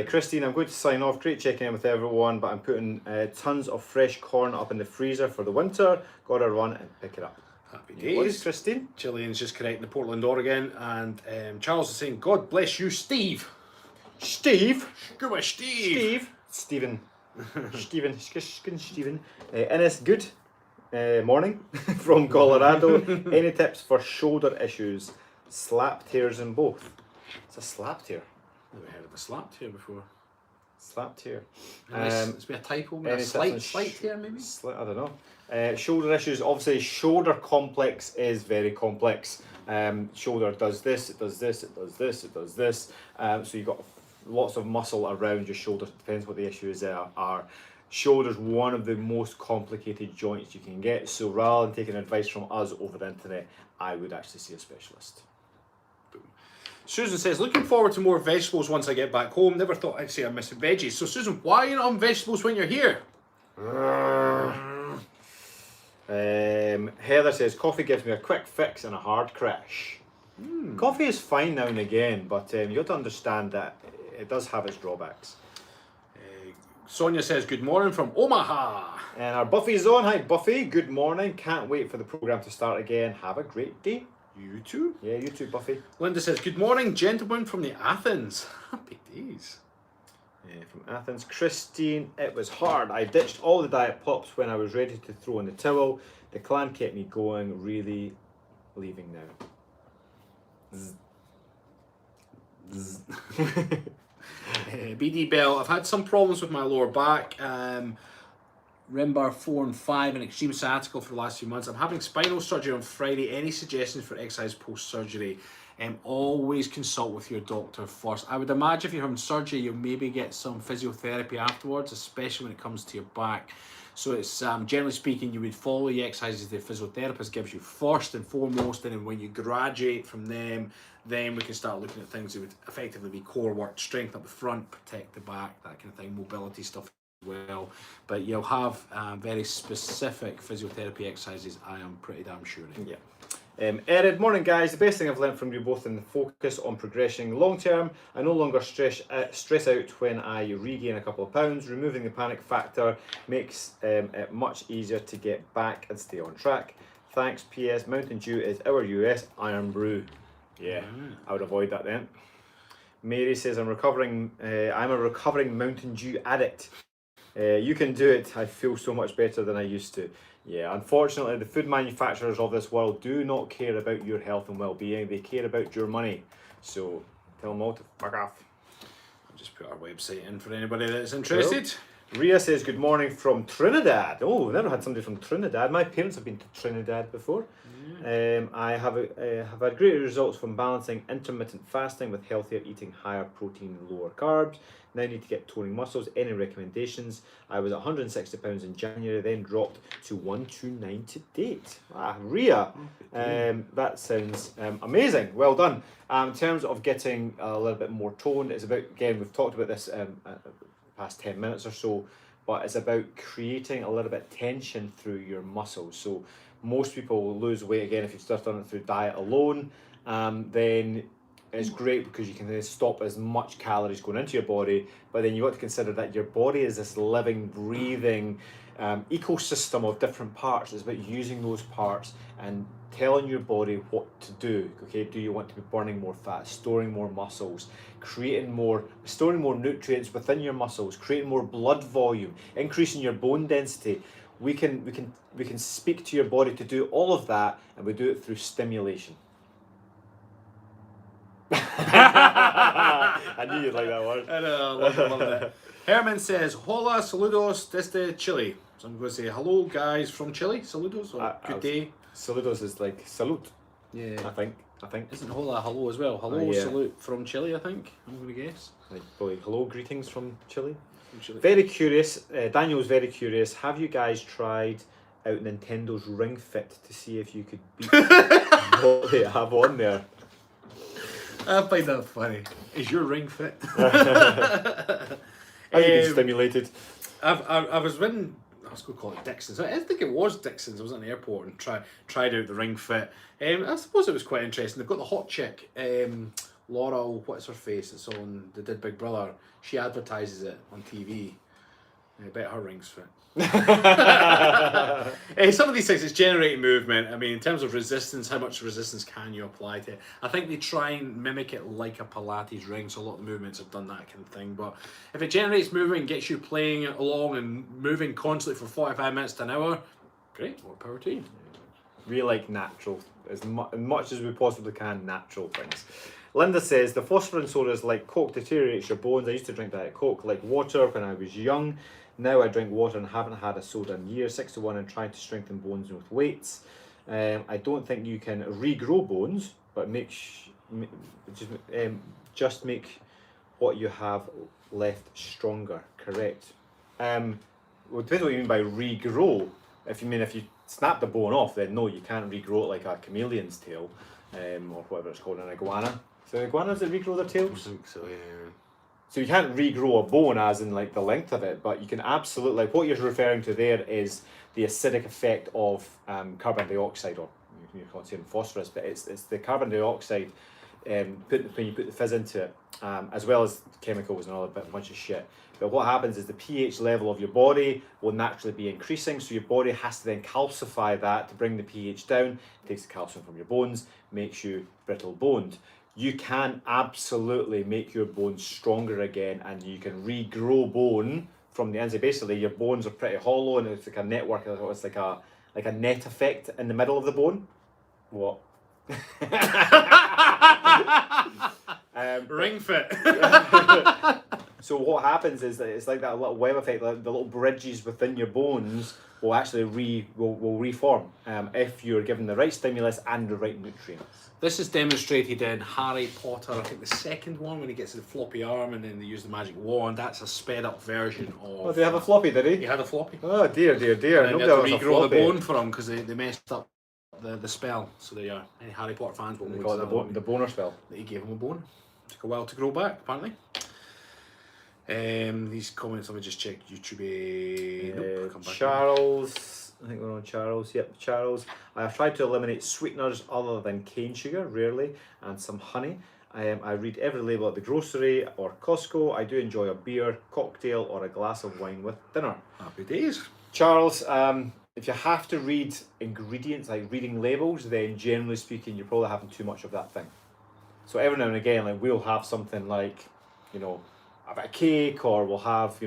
Christine, I'm going to sign off. Great checking in with everyone, but I'm putting tons of fresh corn up in the freezer for the winter. Gotta run and pick it up. Happy days. What is Christine? Jillian's just correcting the Portland, Oregon, and Charles is saying, God bless you, Steve. Steve? Go with Steve. Stephen. Stephen. Ines, good morning from Colorado. Any tips for shoulder issues? Slap tears in both. It's a slap tear. Never heard of a slap tear before. Slap tear. It's been a typo, maybe a slight tear, maybe? I don't know. Shoulder issues. Obviously, shoulder complex is very complex. Shoulder does this, it does this, it does this, it does this. So you've got lots of muscle around your shoulder. Depends what the issues are. Shoulder's one of the most complicated joints you can get. So rather than taking advice from us over the internet, I would actually see a specialist. Susan says, looking forward to more vegetables once I get back home. Never thought I'd say I'm missing veggies. So Susan, why are you not on vegetables when you're here? Heather says, coffee gives me a quick fix and a hard crash. Coffee is fine now and again, but you got to understand that it does have its drawbacks. Sonia says, good morning from Omaha. And our Buffy's on. Hi Buffy, good morning. Can't wait for the program to start again. Have a great day. You too. Yeah, you too, Buffy. Linda says, good morning, gentlemen from the Athens. Happy days. From Athens. Christine, it was hard. I ditched all the diet pops when I was ready to throw in the towel. The clan kept me going, really leaving now. BD Bell, I've had some problems with my lower back. Rimbar 4 and 5 and extreme sciatica for the last few months. I'm having spinal surgery on Friday. Any suggestions for exercise post-surgery? Always consult with your doctor first. I would imagine if you're having surgery, you'll maybe get some physiotherapy afterwards, especially when it comes to your back. So it's generally speaking, you would follow the exercises the physiotherapist gives you first and foremost, and then when you graduate from them, then we can start looking at things that would effectively be core work, strength up the front, protect the back, that kind of thing, mobility stuff as well. But you'll have very specific physiotherapy exercises, I am pretty damn sure. Yeah. Erid, morning guys. The best thing I've learned from you both in the focus on progressing long term. I no longer stress out when I regain a couple of pounds. Removing the panic factor makes it much easier to get back and stay on track. Thanks. P.S. Mountain Dew is our US Iron Brew. Yeah, I would avoid that then. Mary says, I'm a recovering Mountain Dew addict. You can do it. I feel so much better than I used to. Yeah, unfortunately, the food manufacturers of this world do not care about your health and well-being. They care about your money. So tell them all to fuck off. I'll just put our website in for anybody that's interested. Cool. Ria says, good morning from Trinidad. Oh, we've never had somebody from Trinidad. My parents have been to Trinidad before. I have had great results from balancing intermittent fasting with healthier eating, higher protein, lower carbs. Now I need to get toning muscles. Any recommendations? I was at 160 pounds in January, then dropped to 129 to date. Ria, that sounds amazing. Well done. In terms of getting a little bit more toned, it's about, again, we've talked about this past 10 minutes or so, but it's about creating a little bit of tension through your muscles. So most people will lose weight, again, if you've just done it through diet alone, then it's great because you can then stop as much calories going into your body, but then you've got to consider that your body is this living, breathing ecosystem of different parts. It's about using those parts and telling your body what to do. Okay, do you want to be burning more fat, storing more muscles, storing more nutrients within your muscles, creating more blood volume, increasing your bone density? We can speak to your body to do all of that, and we do it through stimulation. I knew you'd like that one. I know, love it. Herman says, hola, saludos desde Chile. So I'm going to say, hello guys from Chile, saludos, or good day. Saludos is like salute. Yeah. I think. Isn't hola hello as well? Hello, yeah. Salute from Chile, I think. I'm going to guess. Like, probably hello, greetings from Chile. Chile. Very curious. Daniel's very curious. Have you guys tried out Nintendo's Ring Fit to see if you could beat what they have on there? I find that funny. Is your ring fit? Are you getting stimulated? I was when I was going to call it Dixon's. I think it was Dixon's. I was at the airport and tried out the Ring Fit. I suppose it was quite interesting. They've got the hot chick, Laura. What's her face? It's on. They did Big Brother. She advertises it on TV. I bet her ring's fit. Some of these things, it's generating movement. I mean, in terms of resistance, how much resistance can you apply to it? I think they try and mimic it like a Pilates ring, so a lot of the movements have done that kind of thing. But if it generates movement and gets you playing along and moving constantly for 45 minutes to an hour, great, more power to you. We like natural, as much as we possibly can, natural things. Linda says, the phosphorus sodas like Coke deteriorates your bones. I used to drink Diet Coke like water when I was young. Now I drink water and haven't had a soda in years. 61 and trying to strengthen bones with weights. I don't think you can regrow bones, but just make what you have left stronger. Correct. Well, it depends what you mean by regrow. If you snap the bone off, then no, you can't regrow it like a chameleon's tail, or whatever it's called, an iguana. So iguanas that regrow their tails? I think so, yeah. So you can't regrow a bone as in like the length of it, but you can absolutely, like what you're referring to there is the acidic effect of carbon dioxide, or you can't say phosphorus, but it's the carbon dioxide when you put the fizz into it, as well as chemicals and all that bunch of shit. But what happens is the pH level of your body will naturally be increasing, so your body has to then calcify that to bring the pH down. It takes the calcium from your bones, makes you brittle boned. You can absolutely make your bones stronger again, and you can regrow bone from the inside. Basically, your bones are pretty hollow, and it's like a network. It's like a net effect in the middle of the bone. What? Ring Fit. So what happens is that it's like that little web effect. Like the little bridges within your bones will actually will reform if you're given the right stimulus and the right nutrients. This is demonstrated in Harry Potter, I think the second one, when he gets the floppy arm and then they use the magic wand. That's a sped up version of... Oh, did he have a floppy, did he? He had a floppy. Oh, dear. And then they had to regrow the bone for him because they messed up the spell. So there you are. Any Harry Potter fans will know the boner spell. That he gave him a bone. Took a while to grow back, apparently. These comments, let me just check YouTube. Nope, come back Charles... I think we're on Charles. Yep, Charles. I have tried to eliminate sweeteners other than cane sugar, rarely, and some honey. I read every label at the grocery or Costco. I do enjoy a beer, cocktail, or a glass of wine with dinner. Happy days. Charles, if you have to read ingredients, like reading labels, then generally speaking, you're probably having too much of that thing. So every now and again, like we'll have something like, a bit of cake, or we'll have,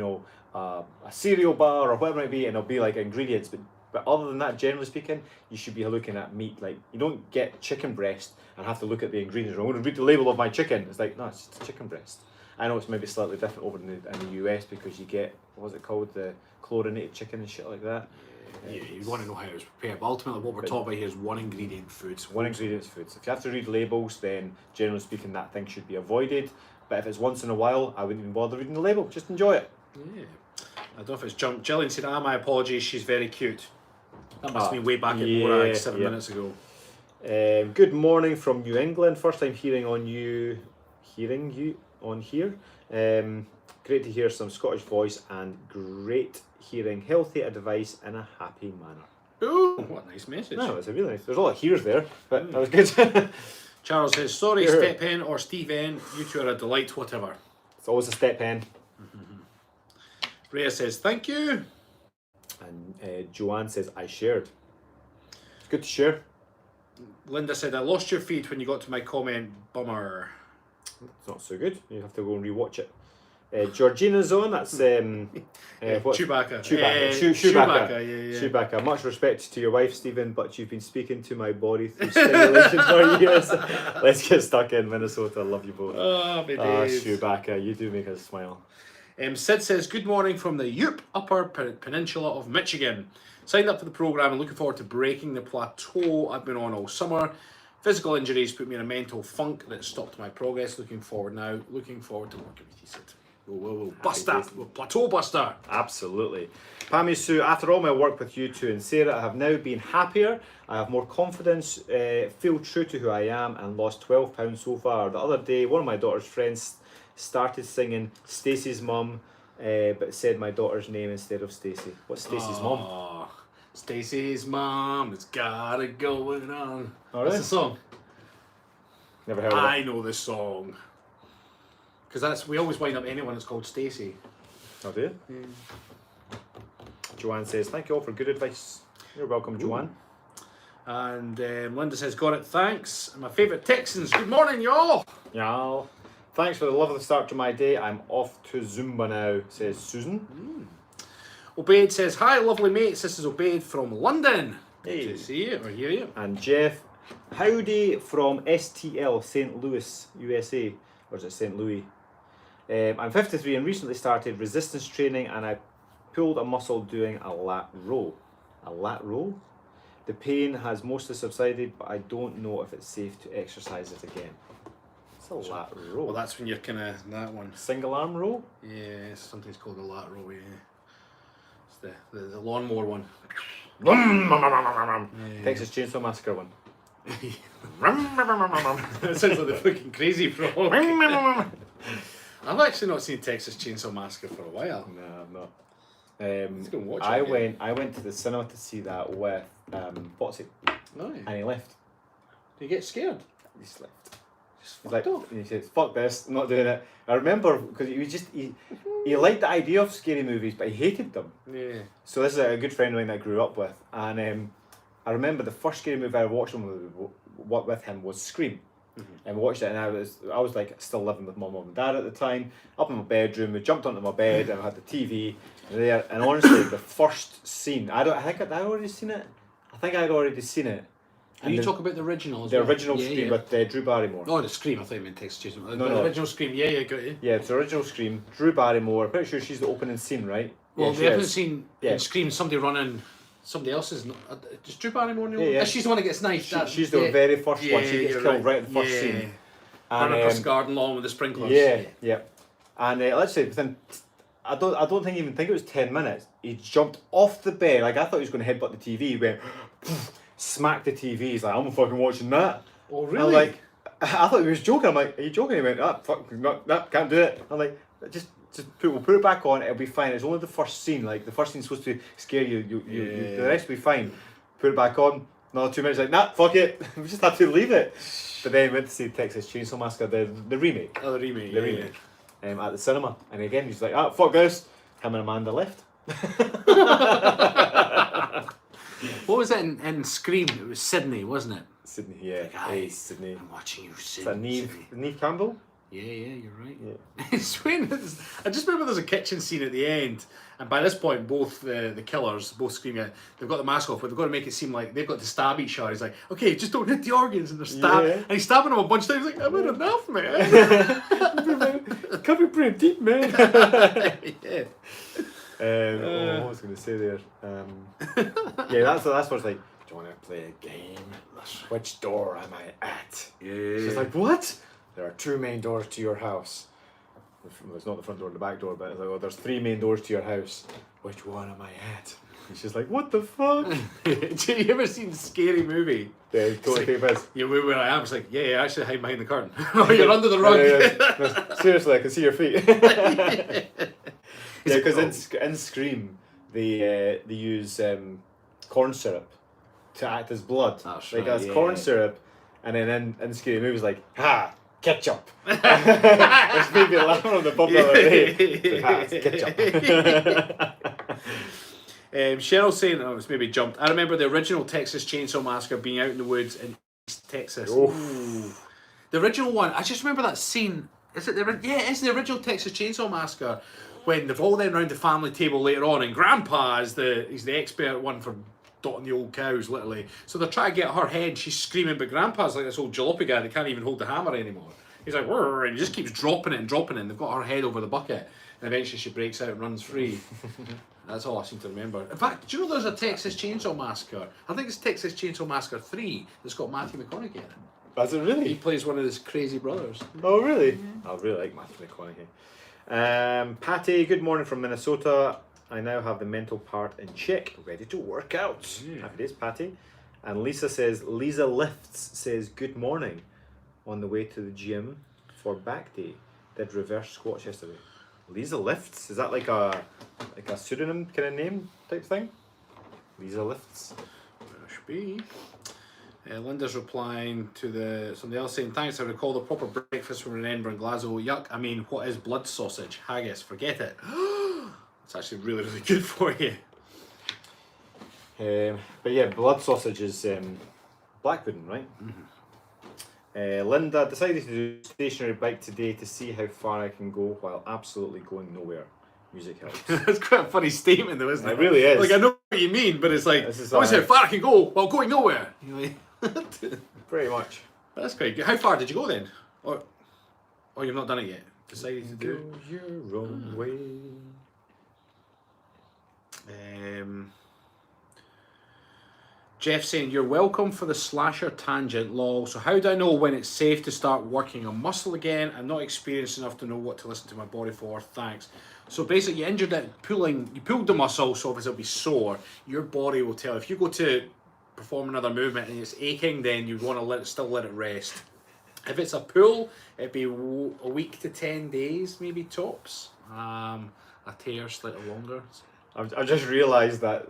a cereal bar or whatever it might be, and it'll be like ingredients, but other than that, generally speaking, you should be looking at meat. Like, you don't get chicken breast and have to look at the ingredients. I'm going to read the label of my chicken. It's like, no, it's just a chicken breast. I know it's maybe slightly different over in the US because you get, what's it called, the chlorinated chicken and shit like that. Yeah, you want to know how it's prepared. But ultimately, what we're talking about here is one ingredient foods. One ingredient foods. If you have to read labels, then generally speaking, that thing should be avoided. But if it's once in a while, I wouldn't even bother reading the label. Just enjoy it. Yeah. I don't know if it's jumped. Jillian said, my apologies, she's very cute. That must have been way back at Morag 7 minutes ago. Good morning from New England. First time hearing you on here. Great to hear some Scottish voice and great hearing healthy advice in a happy manner. Ooh, what a nice message. No, it's a really nice. There's a lot of hears there, but that was good. Charles says, sorry, Step Hen or Steve N, you two are a delight, whatever. It's always a Step Hen. Rhea says, thank you. And Joanne says, I shared. It's good to share. Linda said, I lost your feed when you got to my comment. Bummer. It's not so good. You have to go and rewatch it. Georgina's on. That's Chewbacca. Chewbacca. Yeah. Chewbacca. Much respect to your wife, Stephen, but you've been speaking to my body through stimulation for years. Let's get stuck in Minnesota. Love you both. Oh, my days. Chewbacca, you do make us smile. Sid says, good morning from the Upper Peninsula of Michigan. Signed up for the programme and looking forward to breaking the plateau I've been on all summer. Physical injuries put me in a mental funk that stopped my progress. Looking forward to working with you, Sid. We'll bust that. We'll plateau buster. Absolutely. Pammy Sue, after all my work with you two and Sarah, I have now been happier. I have more confidence, feel true to who I am, and lost 12 pounds so far. The other day, one of my daughter's friends started singing Stacey's mum, but said my daughter's name instead of Stacey. What's Stacey's mum? Stacey's mum, it's got it going on. All right. What's the song? Never heard of it. I know this song. Because we always wind up anyone that's called Stacey. Oh, do you? Joanne says, thank you all for good advice. You're welcome, Joanne. And Linda says, got it, thanks. And my favourite Texans, good morning, y'all. Yeah. Thanks for the lovely start to my day. I'm off to Zumba now, says Susan. Obaid says, hi, lovely mates. This is Obaid from London. Hey. Good to see you or hear you. And Jeff, howdy from STL, St. Louis, USA. Or is it St. Louis? I'm 53 and recently started resistance training, and I pulled a muscle doing a lat row. A lat row? The pain has mostly subsided, but I don't know if it's safe to exercise it again. It's a lat row. Well, that's when you're kind of, that one. Single arm row? Yeah, something's called a lat row, yeah. It's the lawnmower one. Texas Chainsaw Massacre one. That sounds like the fucking crazy frog. I've actually not seen Texas Chainsaw Massacre for a while. No, I'm not. Let's go and watch I it. I went to the cinema to see that with Potsy, No, and he left. do you get scared? He just left. Just He's like, off. and he said, "Fuck this, I'm not doing it." I remember because he liked the idea of scary movies, but he hated them. Yeah. So this is a good friend of mine that I grew up with, and I remember the first scary movie I watched with him was Scream. And we watched it, and I was like still living with my mum and dad at the time, up in my bedroom. We jumped onto my bed and I had the TV there, and honestly the first scene, I think I'd already seen it. I think I'd already seen it. And you talk about the original as the well? original Scream with Drew Barrymore. Oh, the Scream, I thought you meant Texas Chainsaw. No. The original Scream, yeah, got you. Yeah, it's the original Scream. Drew Barrymore. I'm pretty sure she's the opening scene, right? Well, yeah, we haven't seen in Scream somebody running somebody else's. Just Drew Barrymore. Yeah. She's the one that gets knifed. She's the very first one. She gets killed right in the first scene. Running across the garden lawn with the sprinklers. Yeah. And let's say within, I don't think even think it was 10 minutes. He jumped off the bed. Like I thought he was going to headbutt the TV. He went, smacked the TV. He's like, I'm fucking watching that. Oh really? I'm like, I thought he was joking. I'm like, are you joking? He went, fuck, can't do it. I'm like, we'll put it back on. It'll be fine. It's only the first scene. Like the first scene's supposed to scare you. The rest will be fine. Put it back on. Another 2 minutes. Like, nah, fuck it. We just have to leave it. But then we went to see Texas Chainsaw Massacre, the remake. Oh, the remake. The remake. At the cinema. And again, he's like, fuck this. Him and Amanda left. What was it in Scream? It was Sydney, wasn't it? Sydney, yeah. Hey, Sydney. I'm watching you, Is that Sydney. Neve Campbell? Yeah, you're right. Yeah. It's when I just remember there's a kitchen scene at the end, and by this point, both the killers, both screaming, they've got the mask off, but they've got to make it seem like they've got to stab each other. He's like, okay, just don't hit the organs, and they're stabbing, and he's stabbing them a bunch of times. He's like, I've had enough, man. Coming pretty deep, man. Yeah. What was I going to say there? Yeah, that's what it's like. Do you want to play a game? Which door am I at? Yeah. She's like, what? There are 2 main doors to your house. It's not the front door and the back door, but it's like, oh, there's 3 main doors to your house. Which one am I at? And she's like, what the fuck? Have you ever seen a scary movie? Yeah, totally think about it. Yeah, where I am. It's like, yeah, actually hide behind the curtain. Oh, you're under the rug. No, seriously, I can see your feet. Yeah, because in Scream, they use corn syrup to act as blood. That's like right, that's corn syrup, and then in Scary Movies, like, ketchup. Which made me laugh on the pub the other day. It's ketchup. Cheryl saying, it's maybe jumped. I remember the original Texas Chainsaw Massacre being out in the woods in East Texas. Ooh. The original one, I just remember that scene Is it it's the original Texas Chainsaw Massacre when they've all then round the family table later on, and Grandpa is he's the expert one for dotting the old cows, literally. So they're trying to get her head, she's screaming, but Grandpa's like this old jalopy guy that can't even hold the hammer anymore. He's like, "Whirr," and he just keeps dropping it, and they've got her head over the bucket, and eventually she breaks out and runs free. That's all I seem to remember. In fact, do you know there's a Texas Chainsaw Massacre? I think it's Texas Chainsaw Massacre 3 that's got Matthew McConaughey in it. That's it, really? He plays one of his crazy brothers. Oh, really? I really like Matthew McConaughey. Patty, good morning from Minnesota. I now have the mental part in check, ready to work out. Happy days, Patty. And Lisa Lifts says, good morning. On the way to the gym for back day. Did reverse squats yesterday. Lisa Lifts, is that like a pseudonym kind of name type thing? Lisa Lifts. Should be. Linda's replying to somebody else saying, thanks, I recall the proper breakfast from an Edinburgh and Glasgow. Yuck, I mean, what is blood sausage? Haggis, forget it. It's actually really, really good for you. But yeah, blood sausage is black pudding, right? Mm-hmm. Linda decided to do stationary bike today to see how far I can go while absolutely going nowhere. Music helps. That's quite a funny statement though, isn't it? It really is. Like, I know what you mean, but it's like, this how far I can go while going nowhere. You're like, pretty much. That's quite good. How far did you go then? Or you've not done it yet? Decided to do Go your own way. Jeff saying, you're welcome for the slasher tangent, lol. So how do I know when it's safe to start working on muscle again? I'm not experienced enough to know what to listen to my body for. Thanks. So basically you injured it you pulled the muscle, so obviously it'll be sore. Your body will tell. If you go to perform another movement and it's aching, then you want to still let it rest. If it's a pull, it'd be a week to 10 days, maybe tops. A tear slightly longer. I've just realised that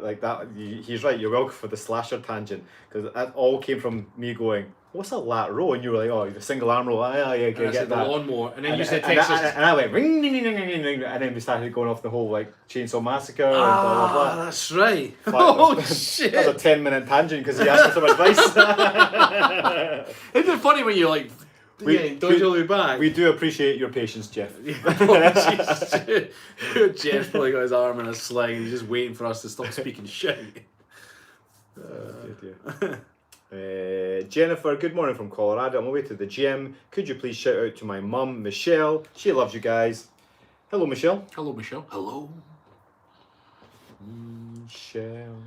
he's right, you're welcome for the slasher tangent, because that all came from me going, what's a lat row? And you were like, oh, the single arm row, yeah, get that. The lawnmower, and then you said Texas. And I went, ring, ding, ding, ding, ding, ding, and then we started going off the whole like Chainsaw Massacre and blah, blah, blah. That's right. Oh, shit. That was a 10-minute tangent because he asked for some advice. Isn't it funny when you like, dodge all the way back? We do appreciate your patience, Jeff. Jeff's probably got his arm in a sling. He's just waiting for us to stop speaking shit. Jennifer, good morning from Colorado. I'm on my way to the gym. Could you please shout out to my mum, Michelle? She loves you guys. Hello, Michelle. Hello, Michelle. Hello. Michelle,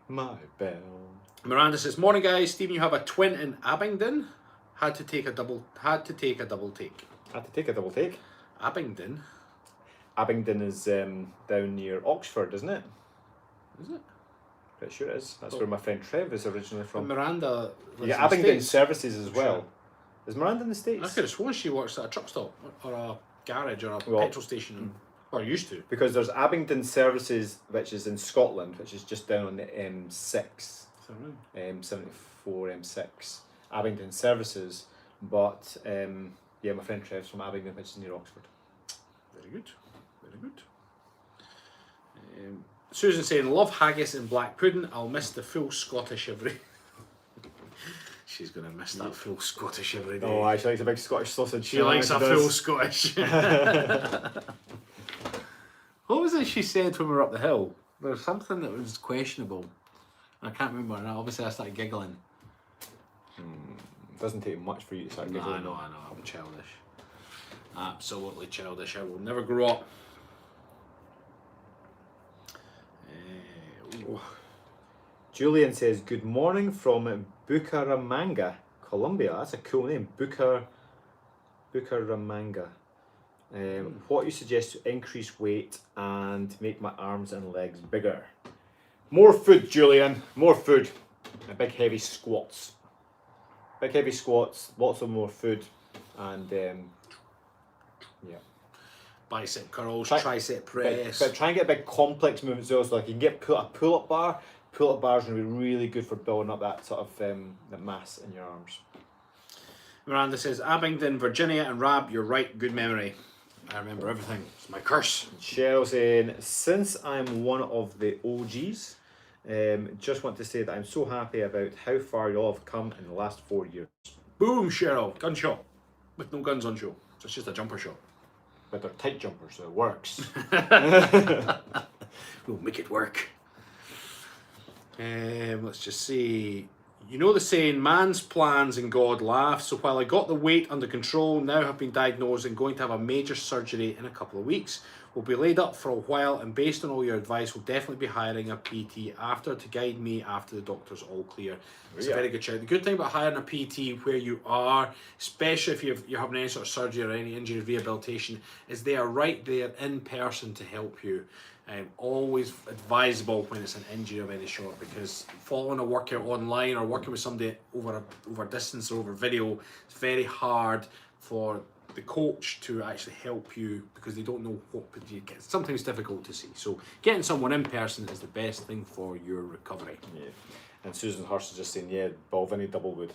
my belle. Miranda says, morning guys. Stephen, you have a twin in Abingdon. Had to take a double take. Had to take a double take? Abingdon? Abingdon is down near Oxford, isn't it? Is it? Pretty sure it is. That's where my friend Trev is originally from. Miranda lives in Abingdon the States. Services as well. Sure. Is Miranda in the States? I could have sworn she works at a truck stop or a garage or a petrol station, or used to. Because there's Abingdon Services, which is in Scotland, which is just down on the M6. M74, M6. Abingdon Services, but my friend Trev's from Abingdon, which is near Oxford. Very good, very good. Susan saying, love haggis and black pudding. I'll miss the full Scottish every. She's gonna miss that full Scottish every day. Oh, she likes a big Scottish sausage. She likes a full Scottish. What was it she said when we were up the hill? There was something that was questionable. I can't remember, and obviously I started giggling. It doesn't take much for you to start giggling. I know, I'm childish. Absolutely childish. I will never grow up. Julian says, good morning from Bucaramanga, Colombia. That's a cool name, Bucaramanga. What you suggest to increase weight and make my arms and legs bigger? More food, Julian, more food. And big heavy squats. Big heavy squats, lots of more food, and bicep curls, tricep press. But try and get big complex movements as well, so like you can get a pull-up bar. Pull-up bars are going to be really good for building up that sort of that mass in your arms. Miranda says, Abingdon, Virginia and Rab, you're right, good memory. I remember everything. It's my curse. Cheryl saying, since I'm one of the OGs, just want to say that I'm so happy about how far you all have come in the last 4 years. Boom, Cheryl. Gunshot. With no guns on show. So it's just a jumper shot. But they're tight jumpers, so it works. We'll make it work. Let's just see. You know the saying, man's plans and God laughs. So while I got the weight under control, now have been diagnosed and going to have a major surgery in a couple of weeks. We'll be laid up for a while, and based on all your advice, we'll definitely be hiring a PT after to guide me after the doctor's all clear. It's a very good shout. The good thing about hiring a PT where you are, especially if you're having any sort of surgery or any injury rehabilitation, is they are right there in person to help you. Always advisable when it's an injury of any sort, because following a workout online or working with somebody over distance or over video, it's very hard for the coach to actually help you because they don't know what you get. Sometimes difficult to see. So getting someone in person is the best thing for your recovery. Yeah. And Susan Hurst is just saying, yeah, Balvenie double wood.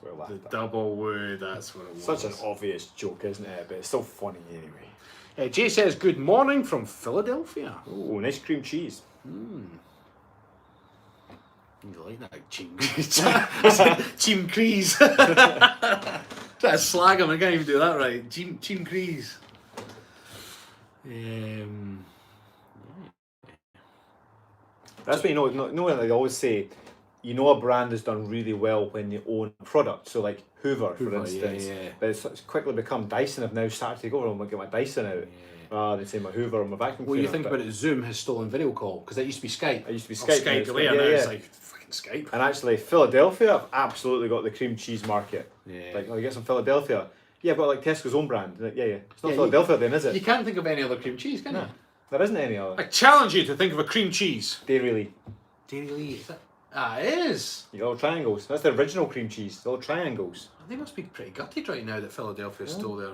The double wood, that's what it was. Such an obvious joke, isn't it? But it's still funny anyway. Jay says, good morning from Philadelphia. Oh, nice cream cheese. You like that, Team Crease. Try to slag him, I can't even do that right. Team Crease. That's what you know what they always say, you know a brand has done really well when they own a product. So like Hoover for instance. Yeah. But it's quickly become Dyson have now started to go, I'm going to get my Dyson out. Rather than say my Hoover or my vacuum cleaner. Well, you think about it, Zoom has stolen video call, because that used to be Skype. It used to be Skype. Skype later, now it's like fucking Skype. And actually, Philadelphia have absolutely got the cream cheese market. Yeah. Like, oh, you get some Philadelphia. Yeah, but like Tesco's own brand. Like, yeah. It's not Philadelphia then, is it? You can't think of any other cream cheese, can you? There isn't any other. I challenge you to think of a cream cheese. Dairy Lee. Dairy Lee, is that? Ah, it is. The little triangles. That's the original cream cheese. The little triangles. They must be pretty gutted right now that Philadelphia stole their...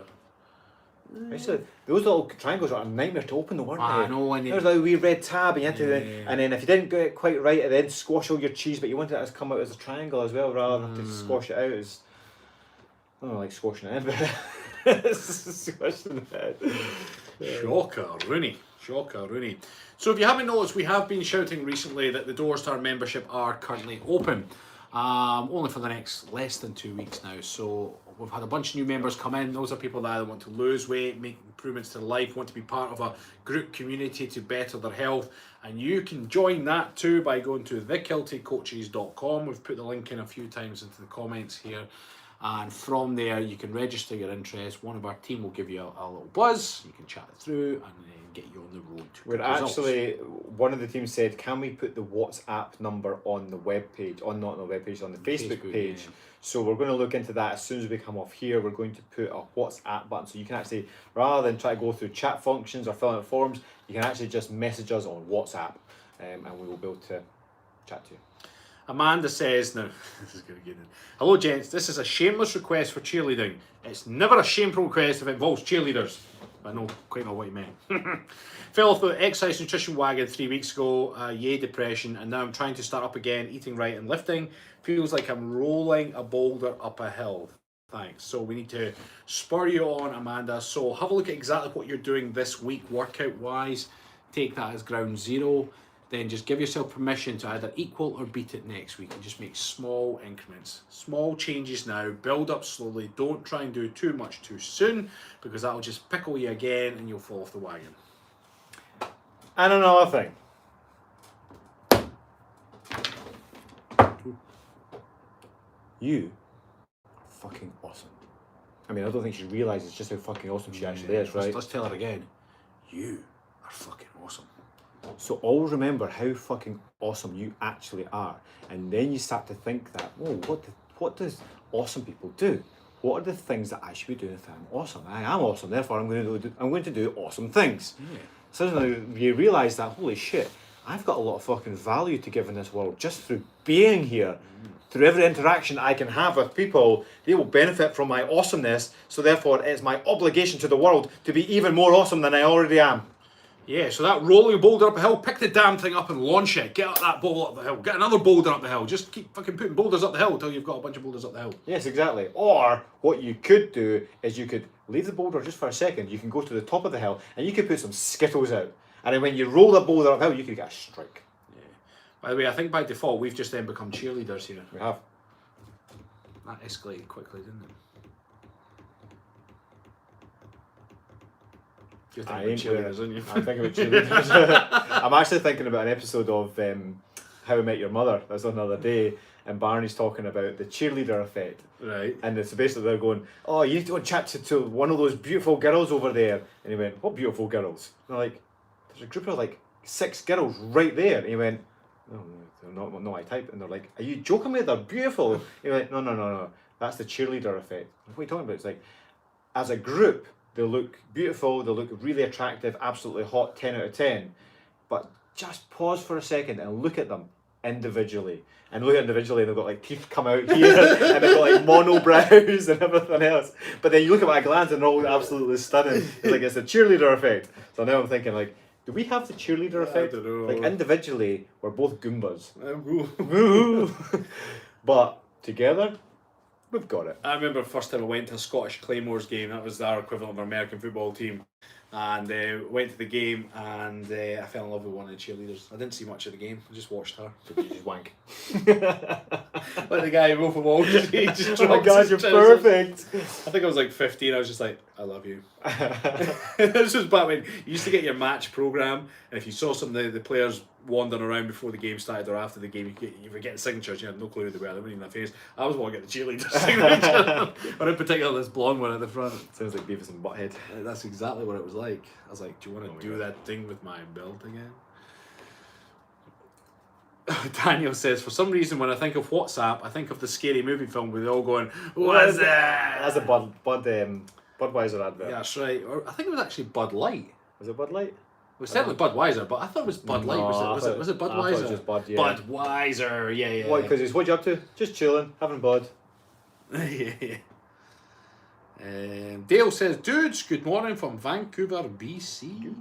Actually, those little triangles are a nightmare to open, though, weren't they? I know. There's like a wee red tab, and you had to, and then if you didn't get it quite right, it then squash all your cheese, but you wanted it to come out as a triangle as well, rather than have to squash it out as. I don't know, like squashing it in, but squashing it out. Shocker, Rooney. So if you haven't noticed, we have been shouting recently that the doors to our membership are currently open. Only for the next less than 2 weeks now. So we've had a bunch of new members come in. Those are people that either want to lose weight, make improvements to their life, want to be part of a group community to better their health. And you can join that too by going to thekiltedcoaches.com. We've put the link in a few times into the comments here. And from there, you can register your interest. One of our team will give you a little buzz. You can chat it through and then get you on the road to We're actually, one of the teams said, can we put the WhatsApp number on the web page, not on the web page, on the Facebook page. Yeah. So we're going to look into that as soon as we come off here. We're going to put a WhatsApp button so you can actually, rather than try to go through chat functions or fill out forms, you can actually just message us on WhatsApp and we will be able to chat to you. Amanda says, now, this is going to get in. Hello, gents. This is a shameless request for cheerleading. It's never a shameful request if it involves cheerleaders. I know quite know what you meant. Fell off the exercise nutrition wagon 3 weeks ago. Yay, depression. And now I'm trying to start up again, eating right and lifting. Feels like I'm rolling a boulder up a hill. Thanks. So we need to spur you on, Amanda. So have a look at exactly what you're doing this week, workout-wise. Take that as ground zero. Then just give yourself permission to either equal or beat it next week and just make small increments. Small changes now, build up slowly. Don't try and do too much too soon because that'll just pickle you again and you'll fall off the wagon. And another thing. You are fucking awesome. I mean, I don't think she realises just how fucking awesome she actually is, right? Let's tell her again. You are fucking awesome. So always remember how fucking awesome you actually are, and then you start to think that, oh, what does awesome people do? What are the things that I should be doing if I'm awesome? I am awesome, therefore I'm going to do awesome things. Yeah. Suddenly you realise that, holy shit, I've got a lot of fucking value to give in this world just through being here. Through every interaction I can have with people, they will benefit from my awesomeness, so therefore it's my obligation to the world to be even more awesome than I already am. Yeah, so that rolling a boulder up a hill, pick the damn thing up and launch it. Get that boulder up the hill. Get another boulder up the hill. Just keep fucking putting boulders up the hill until you've got a bunch of boulders up the hill. Yes, exactly. Or what you could do is you could leave the boulder just for a second. You can go to the top of the hill and you could put some Skittles out. And then when you roll the boulder up the hill, you could get a strike. Yeah. By the way, I think by default we've just then become cheerleaders here. We have. That escalated quickly, didn't it? You're I thinking ain't about with cheerleaders, it. aren't you? I'm thinking about cheerleaders. I'm actually thinking about an episode of How I Met Your Mother. That's another day, and Barney's talking about the cheerleader effect. Right. And it's basically they're going, oh, you need to go and chat to one of those beautiful girls over there. And he went, what beautiful girls? And they're like, there's a group of like 6 girls right there. And he went, no, they're not my type. And they're like, are you joking me? They're beautiful. And he went, no. That's the cheerleader effect. What are you talking about? It's like, as a group, they look beautiful, they look really attractive, absolutely hot, 10 out of 10. But just pause for a second and look at them individually. And look at individually, and they've got like teeth come out here, and they've got like mono brows and everything else. But then you look at my glance and they're all absolutely stunning. It's like it's a cheerleader effect. So now I'm thinking like, do we have the cheerleader effect? I don't know. Like individually, we're both Goombas. Woo. But together, we've got it. I remember the first time I went to a Scottish Claymores game. That was our equivalent of our American football team. And went to the game, and I fell in love with one of the cheerleaders. I didn't see much of the game. I just watched her. So you just wank. Like the guy in Wolf of Wall Street just Oh my dropped God, his you're trousers. perfect. I think I was like 15. I was just like, I love you. This was back when you used to get your match program, and if you saw some of the players wandering around before the game started or after the game, you were getting signatures. You had no clue who they were. They weren't even their face. I was wanting to get the cheerleader signature, or in particular this blonde one at the front. Sounds like Beavis and Butthead. That's exactly what it was like. I was like, do you want to do that thing with my belt again? Daniel says, for some reason when I think of WhatsApp, I think of the scary movie film where they're all going, what's that? That's a Budweiser advert. Yeah, that's right. Or I think it was actually Bud Light. Was it Bud Light? It was certainly Budweiser, but I thought it was Bud Light. Was it I thought Budweiser? it was just Bud, yeah. Budweiser, yeah. What, because what you up to? Just chilling, having Bud. Yeah. Dale says, dudes, good morning from Vancouver, BC.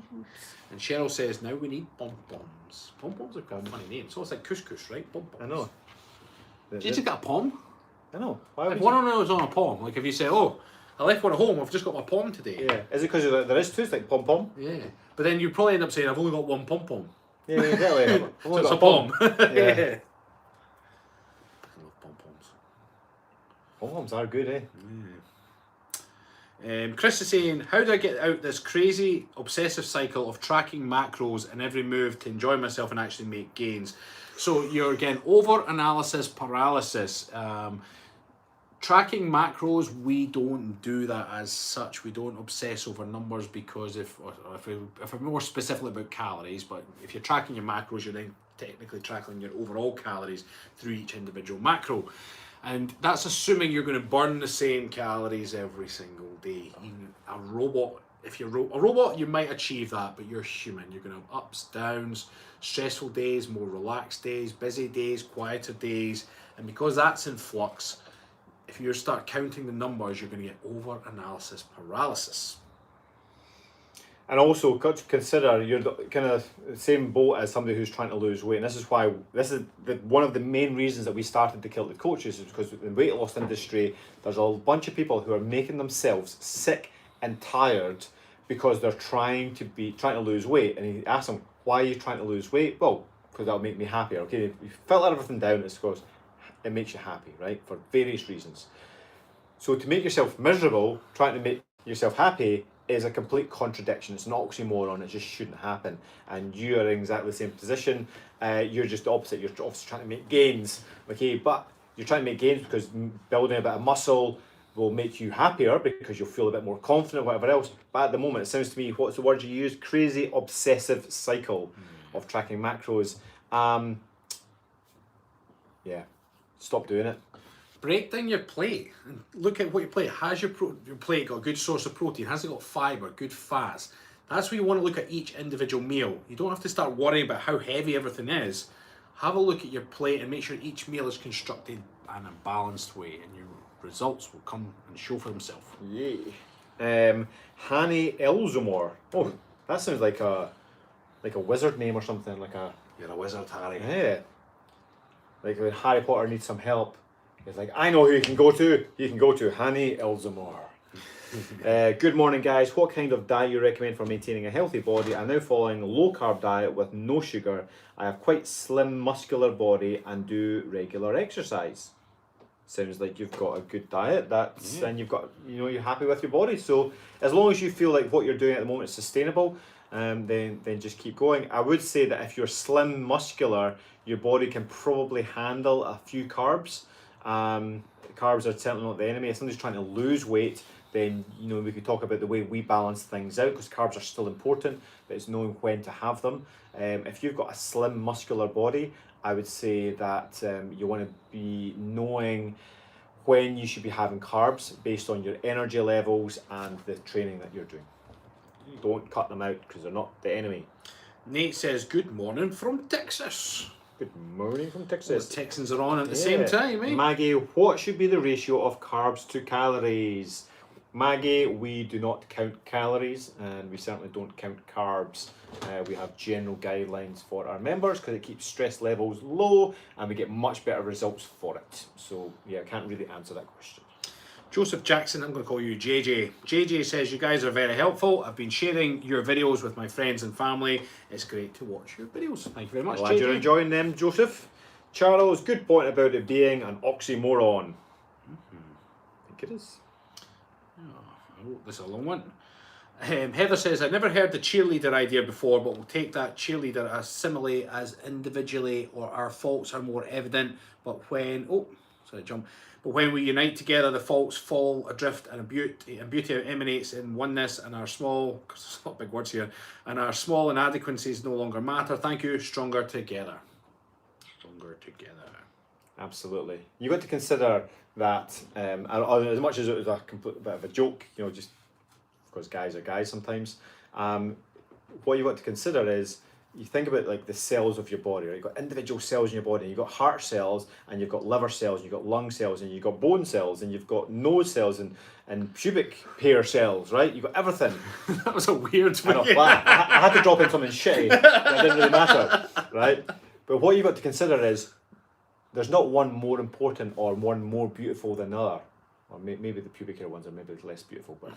And Cheryl says, now we need pom-poms. Pom-poms are quite a funny name. So it's like couscous, right? Pom-poms. I know. Did you just get a pom? I know. Why would If you? one of them was on a pom, like if you say, oh, I left one at home, I've just got my pom today. Yeah. Is it because there is two? It's like pom pom. Yeah. But then you probably end up saying, I've only got one pom-pom. Yeah, exactly. So it's a pom. Yeah. I love pom-poms. Pom poms are good, eh? Chris is saying, how do I get out this crazy obsessive cycle of tracking macros and every move to enjoy myself and actually make gains? So you're again over-analysis paralysis. Tracking macros, we don't do that as such. We don't obsess over numbers because if we're more specifically about calories, but if you're tracking your macros, you're then technically tracking your overall calories through each individual macro. And that's assuming you're going to burn the same calories every single day. Even a robot, if you're a robot, you might achieve that, but you're human. You're going to have ups, downs, stressful days, more relaxed days, busy days, quieter days. And because that's in flux, if you start counting the numbers, you're going to get over-analysis paralysis. And also consider you're the kind of same boat as somebody who's trying to lose weight. And this is why one of the main reasons that we started the Kilted Coaches is because in the weight loss industry, there's a bunch of people who are making themselves sick and tired because they're trying to lose weight. And he asks them, why are you trying to lose weight? Well, because that'll make me happier. Okay, you filter everything down, it's because it makes you happy, right? For various reasons. So to make yourself miserable, trying to make yourself happy is a complete contradiction. It's an oxymoron. It just shouldn't happen. And you are in exactly the same position. You're just the opposite. You're obviously trying to make gains, okay? But you're trying to make gains because building a bit of muscle will make you happier because you'll feel a bit more confident, whatever else. But at the moment, it sounds to me, what's the word you use? Crazy obsessive cycle of tracking macros. Yeah, stop doing it. Break down your plate and look at what your plate has. Your plate got a good source of protein? Has it got fibre, good fats? That's where you want to look at each individual meal. You don't have to start worrying about how heavy everything is. Have a look at your plate and make sure each meal is constructed in a balanced way, and your results will come and show for themselves. Yay. Hanny Elzomore. Oh, that sounds like a wizard name or something. You're a wizard, Harry. Yeah. Like when Harry Potter needs some help, he's like, I know who you can go to. You can go to Hanny Elzomore. Good morning, guys. What kind of diet you recommend for maintaining a healthy body? I'm now following a low carb diet with no sugar. I have quite slim muscular body and do regular exercise. Sounds like you've got a good diet. And you've got, you're happy with your body. So as long as you feel like what you're doing at the moment is sustainable, then just keep going. I would say that if you're slim, muscular, your body can probably handle a few carbs. Carbs are certainly not the enemy. If somebody's trying to lose weight, then we could talk about the way we balance things out, because carbs are still important, but it's knowing when to have them. If you've got a slim, muscular body, I would say that you want to be knowing when you should be having carbs based on your energy levels and the training that you're doing. Don't cut them out because they're not the enemy. Nate says, good morning from Texas. Good morning from Texas. The Texans are on at the same time, eh? Maggie, what should be the ratio of carbs to calories? Maggie, we do not count calories, and we certainly don't count carbs. We have general guidelines for our members because it keeps stress levels low and we get much better results for it. So yeah, I can't really answer that question. Joseph Jackson, I'm going to call you JJ. JJ says, you guys are very helpful. I've been sharing your videos with my friends and family. It's great to watch your videos. Thank you very much, Glad JJ. you're enjoying them, Joseph. Charles, good point about it being an oxymoron. I think it is. Oh, this is a long one. Heather says, I've never heard the cheerleader idea before, but we'll take that cheerleader as simile as individually or our faults are more evident. But when we unite together, the faults fall adrift and beauty emanates in oneness, and our small, because there's a lot of big words here, and our small inadequacies no longer matter. Thank you. Stronger together. Stronger together. Absolutely. You got to consider that, as much as it was a complete bit of a joke, just because guys are guys sometimes, what you got to consider is, you think about like the cells of your body, right? You've got individual cells in your body, and you've got heart cells, and you've got liver cells, and you've got lung cells, and you've got bone cells, and you've got nose cells, and pubic hair cells, right? You've got everything. That was a weird one. I had to drop in something shitty. That didn't really matter, right? But what you've got to consider is, there's not one more important or one more beautiful than another. Or maybe the pubic hair ones are maybe less beautiful, but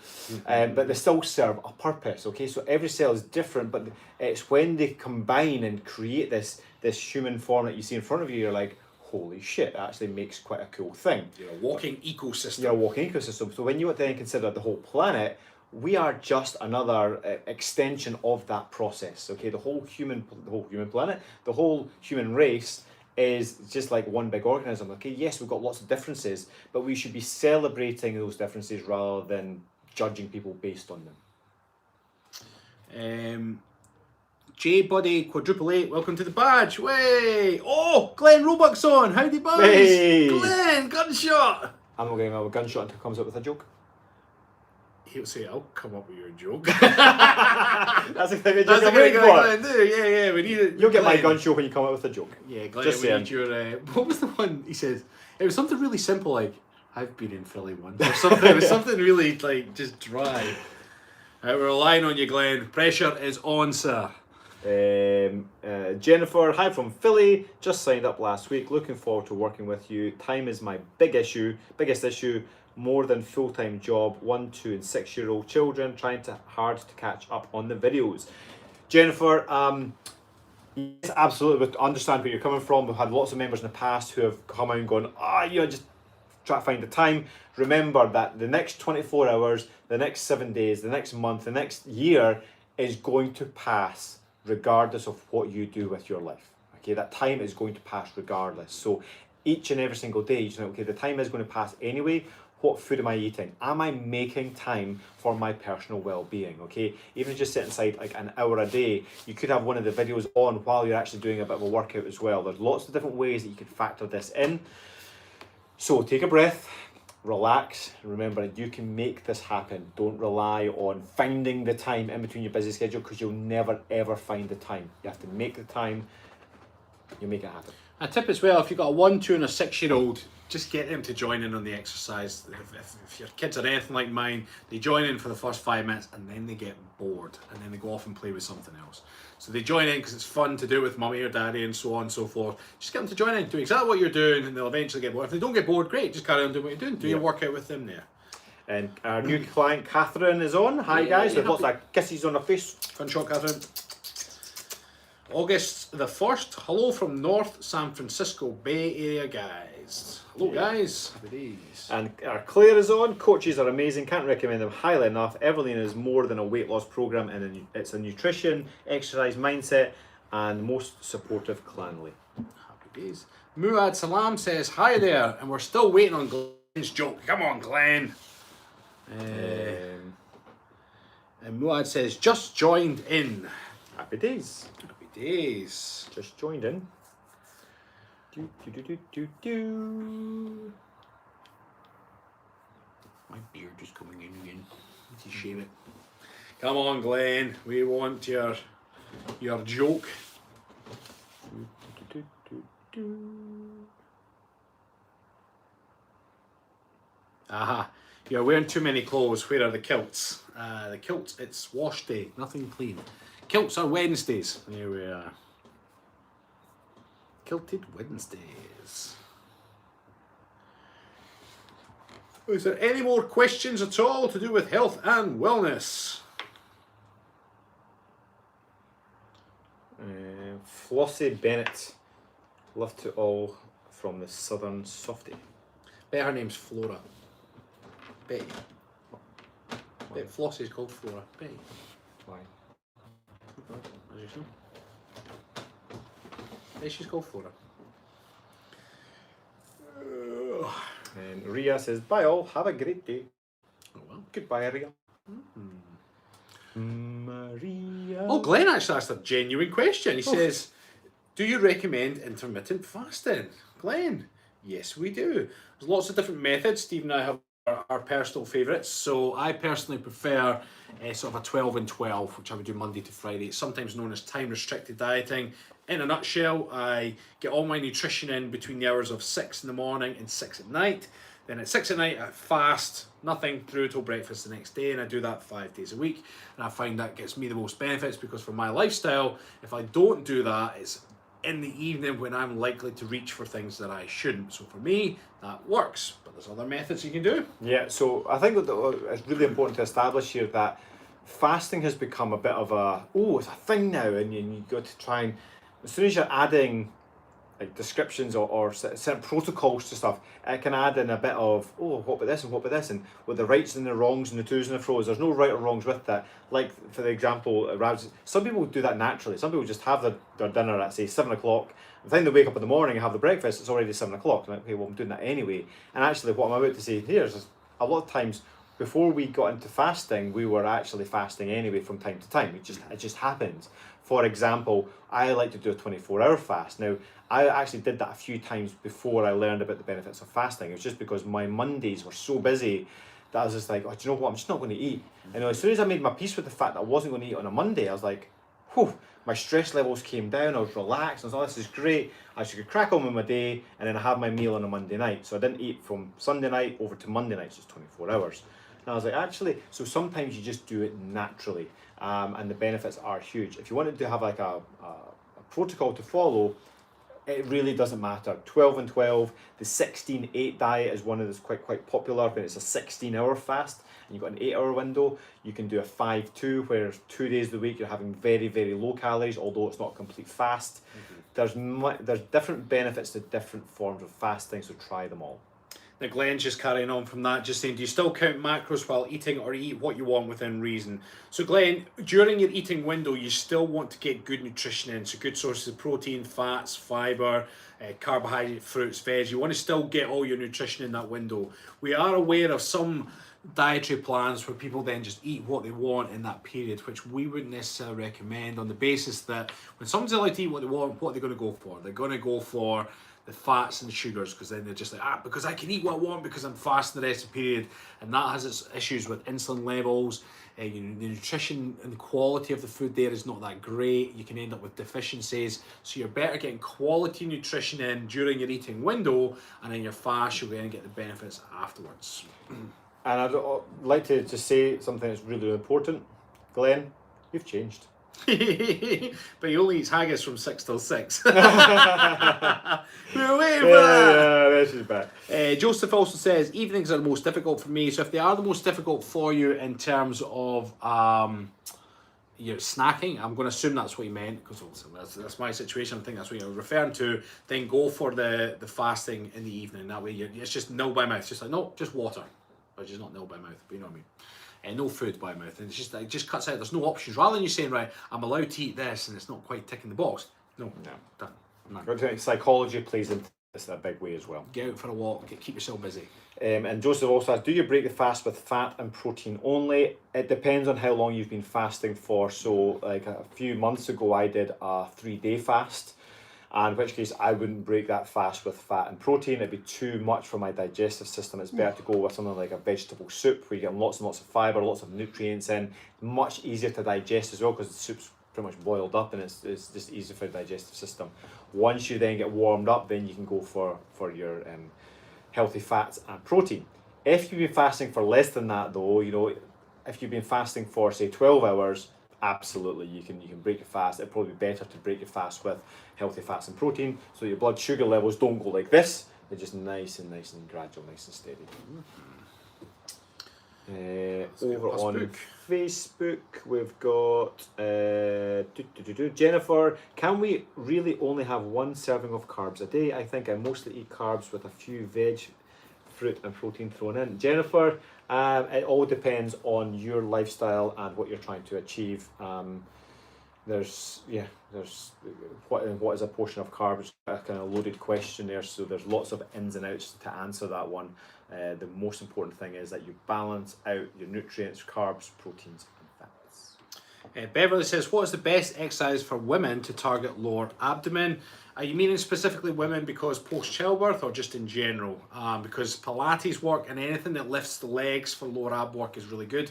they still serve a purpose, okay? So every cell is different, but it's when they combine and create this human form that you see in front of you, you're like, holy shit, that actually makes quite a cool thing. You're a walking ecosystem. You're a walking ecosystem. So when you then consider the whole planet, we are just another extension of that process, okay? The whole human planet, the whole human race is just like one big organism, okay? Yes, we've got lots of differences, but we should be celebrating those differences rather than judging people based on them. J Buddy quadruple 8, welcome to the badge. Way! Oh, Glenn Roebuck's on. Howdy, boys. Hey. Glenn, gunshot. I'm not going to have a gunshot until he comes up with a joke. He'll say, I'll come up with your joke. That's the thing. That's the waiting thing for. Glenn do. Yeah, we need it. You'll get my Glenn. gun show when you come up with a joke. Yeah, Glenn, Just we saying. need your... what was the one he said? It was something really simple, like, I've been in Philly once. Or something. It was something really, like, just dry. We're relying on you, Glenn. Pressure is on, sir. Jennifer, hi from Philly. Just signed up last week. Looking forward to working with you. Time is my biggest issue. More than full-time job. 1, 2, and 6-year-old children. Trying hard to catch up on the videos. Jennifer, yes, absolutely. We understand where you're coming from. We've had lots of members in the past who have come out and gone, just try to find the time. Remember that the next 24 hours, the next 7 days, the next month, the next year is going to pass regardless of what you do with your life. Okay, that time is going to pass regardless. So each and every single day, okay, the time is going to pass anyway. What food am I eating? Am I making time for my personal well-being? Okay, even if you just set aside like an hour a day, you could have one of the videos on while you're actually doing a bit of a workout as well. There's lots of different ways that you can factor this in. So take a breath, relax, and remember you can make this happen. Don't rely on finding the time in between your busy schedule, because you'll never ever find the time. You have to make the time. You make it happen. A tip as well, if you've got a 1, 2, and a 6-year-old, just get them to join in on the exercise. If your kids are anything like mine, they join in for the first 5 minutes and then they get bored and then they go off and play with something else. So they join in because it's fun to do with mummy or daddy and so on and so forth. Just get them to join in, do exactly what you're doing, and they'll eventually get bored. If they don't get bored, great, just carry on doing what you're doing. Do your workout with them there. And our new client Catherine is on. Hi guys, with lots of kisses on her face. Fun shot, Catherine. August the 1st. Hello from North San Francisco Bay Area, guys. Hello, guys. Happy days. And our Claire is on. Coaches are amazing. Can't recommend them highly enough. Evelyn is more than a weight loss program, and it's a nutrition, exercise, mindset, and most supportive clanly. Happy days. Muad Salam says, hi there, and we're still waiting on Glenn's joke. Come on, Glenn. And Muad says, just joined in. Happy days. Happy days. Just joined in. Do. My beard is coming in again. Need to shave it. Come on, Glenn. We want your joke. Aha. You're wearing too many clothes. Where are the kilts? The kilts, it's wash day. Nothing clean. Kilts are Wednesdays. Here we are. Kilted Wednesdays. Is there any more questions at all to do with health and wellness? Flossie Bennett. Love to all from the Southern Softie. Bet her name's Flora. Betty. Bet Flossie's called Flora. Betty. Why? As you know. Bet she's called Flora. And Ria says, bye all, have a great day. Oh well. Goodbye, Ria. Maria. Oh, Glenn actually asked a genuine question. He says, do you recommend intermittent fasting? Glenn, yes we do. There's lots of different methods. Steve and I have our personal favourites. So I personally prefer sort of a 12 and 12, which I would do Monday to Friday. It's sometimes known as time restricted dieting. In a nutshell, I get all my nutrition in between the hours of 6 in the morning and 6 at night. Then at 6 at night, I fast, nothing through till breakfast the next day, and I do that 5 days a week. And I find that gets me the most benefits because for my lifestyle, if I don't do that, it's in the evening when I'm likely to reach for things that I shouldn't. So for me, that works. But there's other methods you can do. Yeah, so I think that it's really important to establish here that fasting has become a bit of it's a thing now, and you got to try and, as soon as you're adding like descriptions or certain protocols to stuff, it can add in a bit of, what about this and what about this, and with the rights and the wrongs and the to's and the fro's. There's no right or wrongs with that. Like for the example, some people do that naturally. Some people just have their dinner at say 7 o'clock. By the time they wake up in the morning and have the breakfast, it's already 7 o'clock. Like, okay, well I'm doing that anyway. And actually what I'm about to say here is a lot of times before we got into fasting, we were actually fasting anyway from time to time. It just happened. For example, I like to do a 24-hour fast. Now, I actually did that a few times before I learned about the benefits of fasting. It was just because my Mondays were so busy that I was just like, do you know what, I'm just not going to eat. And as soon as I made my peace with the fact that I wasn't going to eat on a Monday, I was like, whew, my stress levels came down, I was relaxed, I was like, this is great. I should crack on with my day, and then I have my meal on a Monday night. So I didn't eat from Sunday night over to Monday night, just 24 hours. And I was like, actually, so sometimes you just do it naturally, and the benefits are huge. If you wanted to have like a protocol to follow, it really doesn't matter. 12 and 12, the 16-8 diet is one of those quite popular, but it's a 16-hour fast, and you've got an 8-hour window. You can do a 5-2, where 2 days of the week you're having very, very low calories, although it's not a complete fast. There's different benefits to different forms of fasting, so try them all. Now Glenn's just carrying on from that, just saying, do you still count macros while eating, or eat what you want within reason? So Glenn, during your eating window, you still want to get good nutrition in, so good sources of protein, fats, fibre, carbohydrate, fruits, veg. You want to still get all your nutrition in that window. We are aware of some dietary plans where people then just eat what they want in that period, which we wouldn't necessarily recommend, on the basis that when someone's allowed to eat what they want, what are they going to go for? They're going to go for the fats and the sugars, because then they're just like, because I can eat what I want because I'm fasting the rest of the period, and that has its issues with insulin levels. The nutrition and the quality of the food there is not that great. You can end up with deficiencies, so you're better getting quality nutrition in during your eating window, and in your fast you'll then get the benefits afterwards. And I'd like to just say something that's really important. Glenn, you've changed. But he only eats haggis from 6 till 6. We're waiting for that. Yeah, this is bad. Joseph also says, evenings are the most difficult for me. So if they are the most difficult for you in terms of you're snacking. I'm going to assume that's what he meant, because that's my situation. I think that's what you're referring to. Then go for the fasting in the evening. That way, it's just nil by mouth. It's just like, no, just water, which is not nil by mouth, but you know what I mean. And no food by mouth, and it just cuts out. There's no options. Rather than you saying, right, I'm allowed to eat this, and it's not quite ticking the box. No, done. No. Psychology plays into this in a big way as well. Get out for a walk. Keep yourself busy. And Joseph also asks, do you break the fast with fat and protein only? It depends on how long you've been fasting for. So like a few months ago, I did a 3-day fast, and in which case I wouldn't break that fast with fat and protein. It'd be too much for my digestive system. It's better to go with something like a vegetable soup where you get lots and lots of fibre, lots of nutrients in. Much easier to digest as well because the soup's pretty much boiled up, and it's just easier for the digestive system. Once you then get warmed up, then you can go for your healthy fats and protein. If you've been fasting for less than that though, you know, if you've been fasting for say 12 hours, absolutely you can break your fast. It'd probably be better to break your fast with healthy fats and protein, so your blood sugar levels don't go like this. They're just nice and gradual, nice and steady. Over on Facebook, we've got Jennifer. Can we really only have one serving of carbs a day? I think I mostly eat carbs with a few veg, fruit and protein thrown in. Jennifer, it all depends on your lifestyle and what you're trying to achieve. There's what is a portion of carbs? A kind of loaded question there, so there's lots of ins and outs to answer that one. The most important thing is that you balance out your nutrients, carbs, proteins and fats. Beverly says, what is the best exercise for women to target lower abdomen? Are you meaning specifically women because post-childbirth or just in general? Because Pilates work and anything that lifts the legs for lower ab work is really good.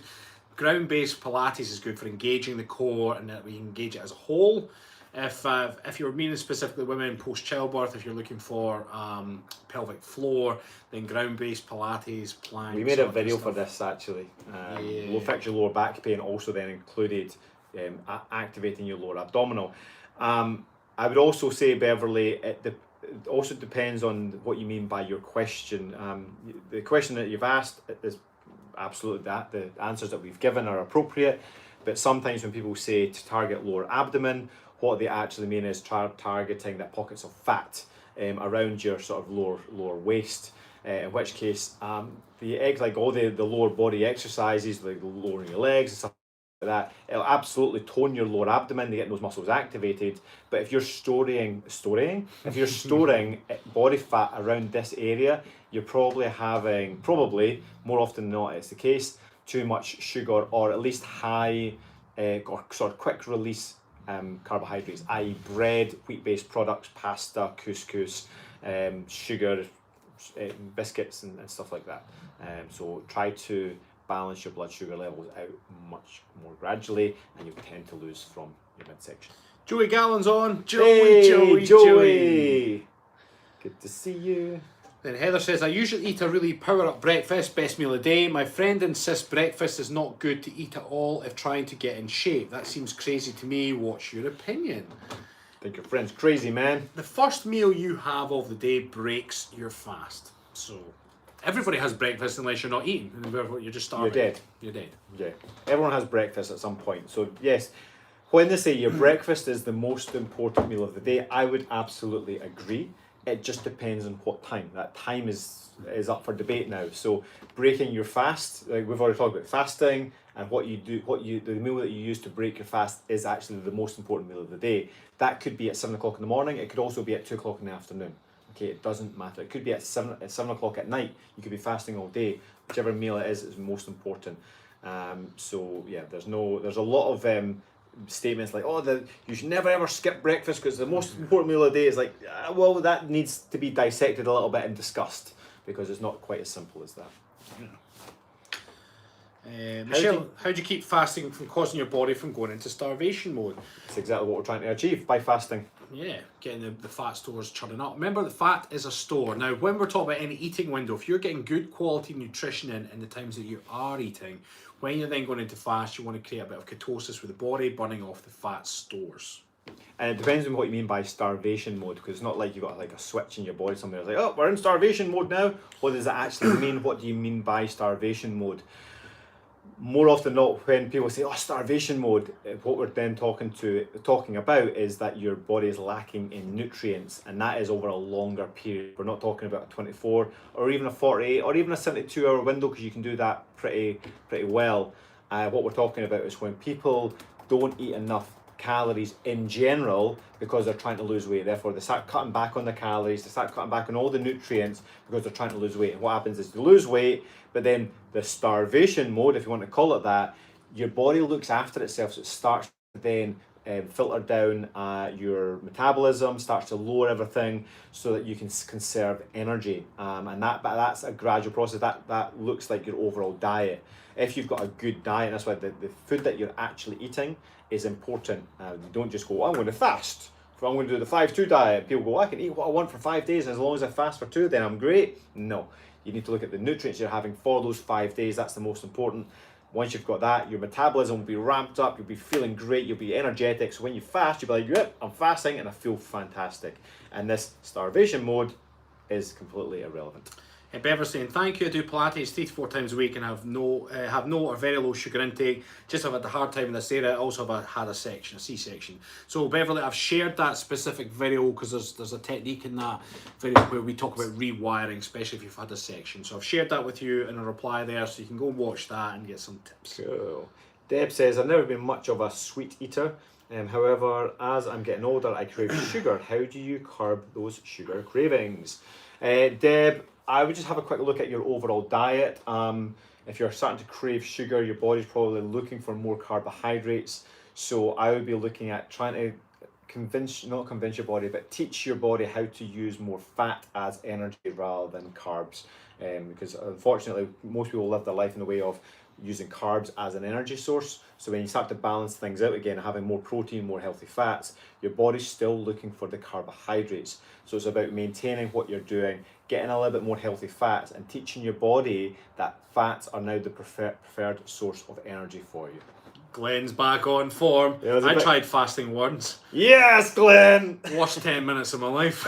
Ground-based Pilates is good for engaging the core and that we engage it as a whole. If you're meaning specifically women post-childbirth, if you're looking for pelvic floor, then ground-based Pilates, planks. We made a video for this actually. We'll fix your lower back pain, also then included activating your lower abdominal. I would also say, Beverly, it also depends on what you mean by your question. The question that you've asked is absolutely that. The answers that we've given are appropriate, but sometimes when people say to target lower abdomen, what they actually mean is targeting the pockets of fat around your sort of lower waist. In which case, like all the lower body exercises, like lowering your legs and stuff like that, it'll absolutely tone your lower abdomen to get those muscles activated. But if you're storing body fat around this area, you're probably having, more often than not, it's the case, too much sugar or at least high or sort of quick release carbohydrates, i.e. bread, wheat-based products, pasta, couscous, sugar, biscuits and stuff like that. So try to balance your blood sugar levels out much more gradually, and you tend to lose from your midsection. Joey Gallon's on. Joey! Good to see you. Then Heather says, I usually eat a really power-up breakfast, best meal of the day. My friend insists breakfast is not good to eat at all if trying to get in shape. That seems crazy to me. What's your opinion? I think your friend's crazy, man. The first meal you have of the day breaks your fast. So everybody has breakfast unless you're not eating. You're just starving. You're dead. Yeah. Everyone has breakfast at some point. So yes, when they say your breakfast is the most important meal of the day, I would absolutely agree. It just depends on what time. That time is up for debate now. So breaking your fast, like we've already talked about fasting, and the meal that you use to break your fast is actually the most important meal of the day. That could be at 7 o'clock in the morning. It could also be at 2 o'clock in the afternoon. Okay, it doesn't matter. It could be at 7 o'clock at night. You could be fasting all day. Whichever meal it is most important. So yeah, there's a lot of statements like, you should never ever skip breakfast because the most important meal of the day is like, well, that needs to be dissected a little bit and discussed because it's not quite as simple as that. Michelle, how do you keep fasting from causing your body from going into starvation mode? That's exactly what we're trying to achieve by fasting. Yeah, getting the fat stores churning up. Remember that fat is a store. Now, when we're talking about any eating window, if you're getting good quality nutrition in the times that you are eating, when you're then going into fast, you want to create a bit of ketosis with the body, burning off the fat stores. And it depends on what you mean by starvation mode, because it's not like you've got like a switch in your body somewhere. It's like, oh, we're in starvation mode now. What does that actually mean? What do you mean by starvation mode? more often than not, when people say, "Oh, starvation mode," what we're then talking about is that your body is lacking in nutrients, and that is over a longer period. We're not talking about a 24 or even a 48 or even a 72-hour window, because you can do that pretty well. What we're talking about is when people don't eat enough calories in general because they're trying to lose weight. Therefore, they start cutting back on the calories, they start cutting back on all the nutrients because they're trying to lose weight. And what happens is they lose weight, but then the starvation mode, if you want to call it that, your body looks after itself, so it starts to then filter down your metabolism, starts to lower everything so that you can conserve energy. And that's a gradual process. That looks like your overall diet. If you've got a good diet, that's why the food that you're actually eating is important. You don't just go, I'm going to fast. I'm going to do the 5-2 diet. People go, I can eat what I want for 5 days, and as long as I fast for 2, then I'm great. No, you need to look at the nutrients you're having for those 5 days. That's the most important. Once you've got that, your metabolism will be ramped up, you'll be feeling great, you'll be energetic. So when you fast, you'll be like, yep, I'm fasting and I feel fantastic. And this starvation mode is completely irrelevant. Bever's saying, thank you, I do Pilates 3 to 4 times a week and have no or very low sugar intake. Just have had a hard time in this area. I also have had a C-section. So Beverly, I've shared that specific video because there's a technique in that video where we talk about rewiring, especially if you've had a section. So I've shared that with you in a reply there, so you can go and watch that and get some tips. Cool. Deb says, I've never been much of a sweet eater. However, as I'm getting older, I crave sugar. How do you curb those sugar cravings? Deb, I would just have a quick look at your overall diet. If you're starting to crave sugar, your body's probably looking for more carbohydrates. So I would be looking at trying to not convince your body, but teach your body how to use more fat as energy rather than carbs. Because unfortunately, most people live their life in the way of using carbs as an energy source. So when you start to balance things out again, having more protein, more healthy fats, your body's still looking for the carbohydrates. So it's about maintaining what you're doing, getting a little bit more healthy fats, and teaching your body that fats are now the preferred source of energy for you. Glenn's back on form. Yeah, I tried fasting once. Yes, Glenn! Worst 10 minutes of my life.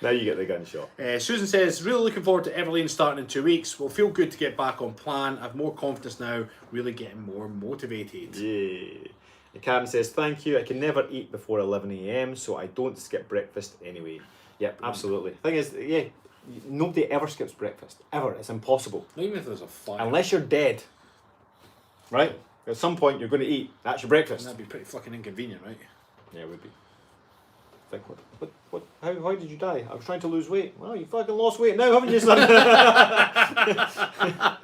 Now you get the gunshot. Susan says, really looking forward to Everlane starting in 2 weeks. Will feel good to get back on plan. I have more confidence now, really getting more motivated. Yeah. And Karen says, thank you. I can never eat before 11 a.m, so I don't skip breakfast anyway. Yep, absolutely. Thing is, yeah, nobody ever skips breakfast. Ever. It's impossible. Not even if there's a fire. Unless you're dead. Right? At some point, you're going to eat. That's your breakfast. That'd be pretty fucking inconvenient, right? Yeah, it would be. Like, what? How did you die? I was trying to lose weight. Well, you fucking lost weight now, haven't you, son? That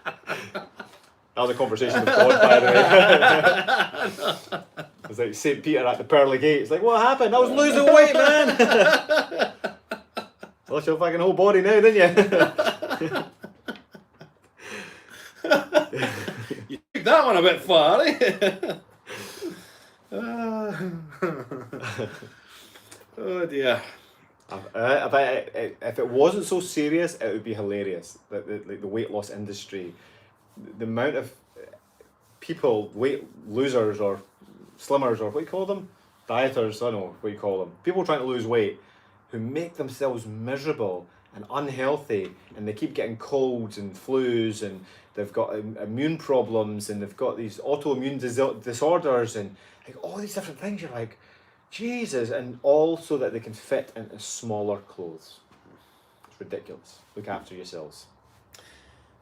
was a conversation with God, by the way. It's like St. Peter at the pearly gate. It's like, what happened? I was losing weight, man. Lost your fucking whole body now, didn't you? You took that one a bit far, eh? Oh dear. If it wasn't so serious, it would be hilarious. The weight loss industry, the amount of people, weight losers or slimmers, or what do you call them? Dieters, I don't know what you call them. People trying to lose weight who make themselves miserable and unhealthy, and they keep getting colds and flus, and they've got immune problems, and they've got these autoimmune disorders, and like all these different things. You're like, Jesus, and all so that they can fit into smaller clothes. It's ridiculous. Look after yourselves.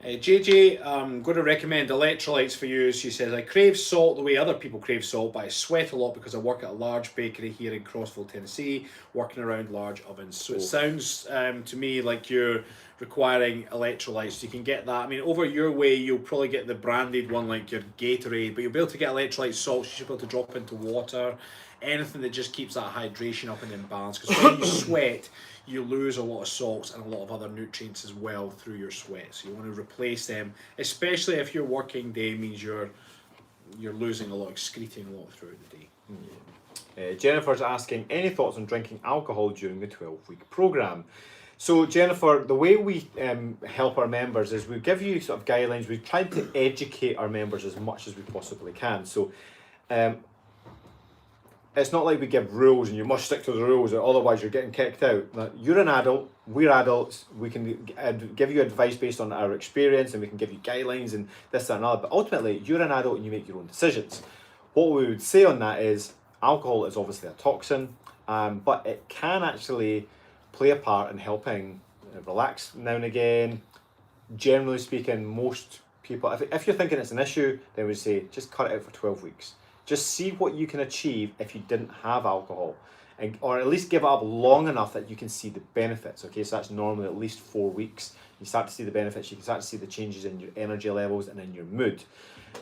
JJ, I'm going to recommend electrolytes for you. She says, I crave salt the way other people crave salt, but I sweat a lot because I work at a large bakery here in Crossville, Tennessee, working around large ovens. So it sounds to me like you're requiring electrolytes. You can get that. I mean, over your way, you'll probably get the branded one like your Gatorade, but you'll be able to get electrolyte salts. You should be able to drop into water. Anything that just keeps that hydration up and in balance. Because when you sweat, you lose a lot of salts and a lot of other nutrients as well through your sweat. So you want to replace them, especially if your working day means you're losing a lot, excreting a lot throughout the day. Yeah. Jennifer's asking, any thoughts on drinking alcohol during the 12-week program? So Jennifer, the way we help our members is we give you sort of guidelines. We try to educate our members as much as we possibly can. So it's not like we give rules and you must stick to the rules or otherwise you're getting kicked out. Like, you're an adult, we're adults, we can give you advice based on our experience and we can give you guidelines and this, that and other, but ultimately you're an adult and you make your own decisions. What we would say on that is alcohol is obviously a toxin, but it can actually play a part in helping relax now and again. Generally speaking, most people, if you're thinking it's an issue, then we say just cut it out for 12 weeks. Just see what you can achieve if you didn't have alcohol, or at least give it up long enough that you can see the benefits. Okay, so that's normally at least 4 weeks. You start to see the benefits, you can start to see the changes in your energy levels and in your mood.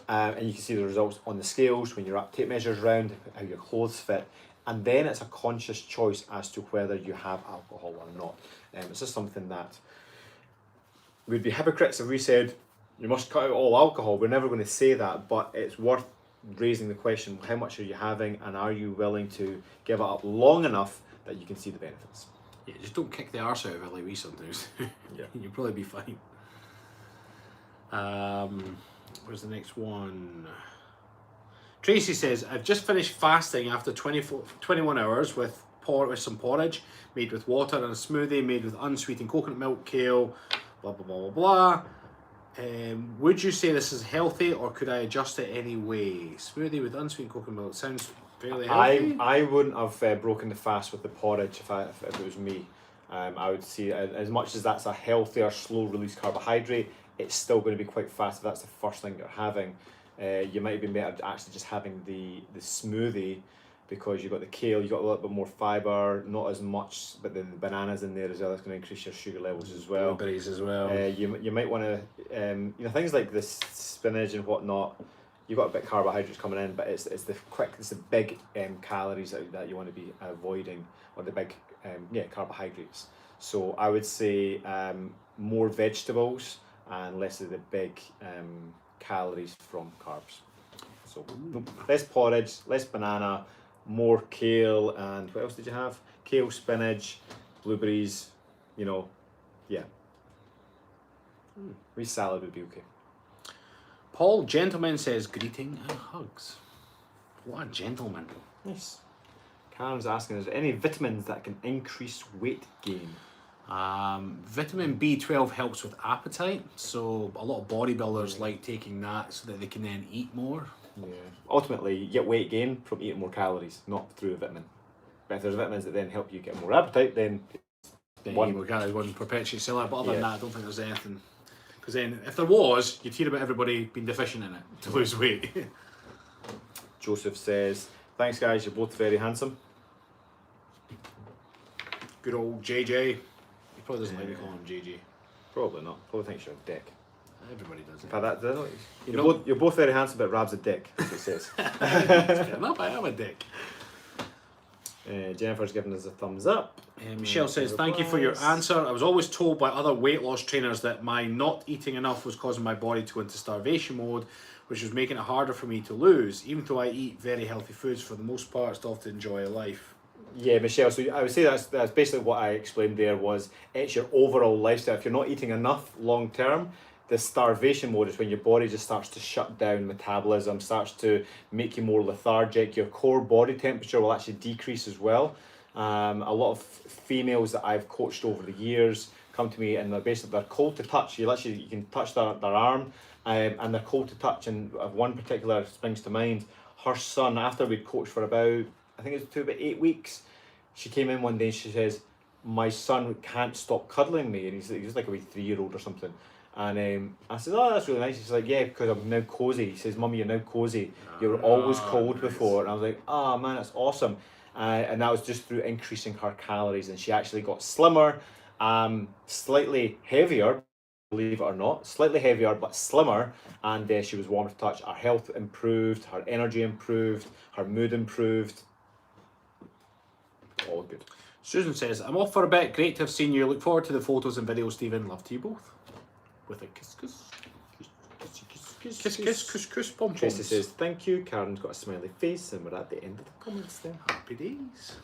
And you can see the results on the scales, when your tape measures around, how your clothes fit. And then it's a conscious choice as to whether you have alcohol or not. It's just something that we'd be hypocrites if we said, you must cut out all alcohol. We're never going to say that, but it's worth raising the question, how much are you having and are you willing to give it up long enough that you can see the benefits? Yeah, just don't kick the arse out of it like we sometimes. Yeah. You'll probably be fine. Where's the next one? Tracy says, I've just finished fasting after 21 hours with some porridge made with water and a smoothie made with unsweetened coconut milk, kale, blah, blah, blah, blah, blah. Would you say this is healthy or could I adjust it anyway? Smoothie with unsweetened coconut milk sounds fairly healthy. I wouldn't have broken the fast with the porridge if it was me. I would see as much as that's a healthier, slow release carbohydrate, it's still going to be quite fast if that's the first thing you're having. You might have been better actually just having the smoothie, because you've got the kale, you've got a little bit more fibre, not as much, but then the bananas in there as well, that's going to increase your sugar levels as well. Blueberries as well. You might want to, things like the spinach and whatnot, you've got a bit of carbohydrates coming in, but it's the big calories that you want to be avoiding, or the big carbohydrates. So I would say more vegetables and less of the big calories from carbs. So less porridge, less banana, more kale, and what else did you have? Kale, spinach, blueberries, wee salad would be okay. Paul Gentleman says, greeting and hugs. What a gentleman. Nice. Karen's asking, is there any vitamins that can increase weight gain? Vitamin B12 helps with appetite, so a lot of bodybuilders like taking that so that they can then eat more. Yeah. Ultimately, you get weight gain from eating more calories, not through a vitamin. But if there's vitamins that then help you get more appetite, then more calories wouldn't perpetuate similar. But other than that, I don't think there's anything. Because then, if there was, you'd hear about everybody being deficient in it to lose weight. Joseph says, thanks guys, you're both very handsome. Good old JJ. He probably doesn't like me calling him JJ. Probably not. Probably thinks you're a dick. Everybody does it. But you're both very handsome, but Rab's a dick, as it says. Fair enough, I am a dick. Jennifer's giving us a thumbs up. Michelle says, thank you for your answer. I was always told by other weight loss trainers that my not eating enough was causing my body to go into starvation mode, which was making it harder for me to lose. Even though I eat very healthy foods for the most part, still have to enjoy life. Yeah, Michelle, so I would say that's basically what I explained there. Was it's your overall lifestyle. If you're not eating enough long term, the starvation mode is when your body just starts to shut down metabolism, starts to make you more lethargic. Your core body temperature will actually decrease as well. A lot of females that I've coached over the years come to me and they're cold to touch. You can touch their arm and they're cold to touch. And one particular springs to mind. Her son, after we'd coached for about, I think it was about 8 weeks, she came in one day and she says, my son can't stop cuddling me. And he's like a wee 3-year-old or something. And I said, oh, that's really nice. He's like, yeah, because I'm now cozy. He says, Mummy, you're now cozy. You were always cold before. And I was like, oh man, that's awesome. And that was just through increasing her calories. And she actually got slimmer, slightly heavier, believe it or not, slightly heavier, but slimmer. And she was warmer to touch. Her health improved, her energy improved, her mood improved. All good. Susan says, I'm off for a bit. Great to have seen you. Look forward to the photos and videos, Stephen. Love to you both. With a kiss, kiss, pom poms. Tracy says, thank you. Karen's got a smiley face, and we're at the end of the comments there. Happy days.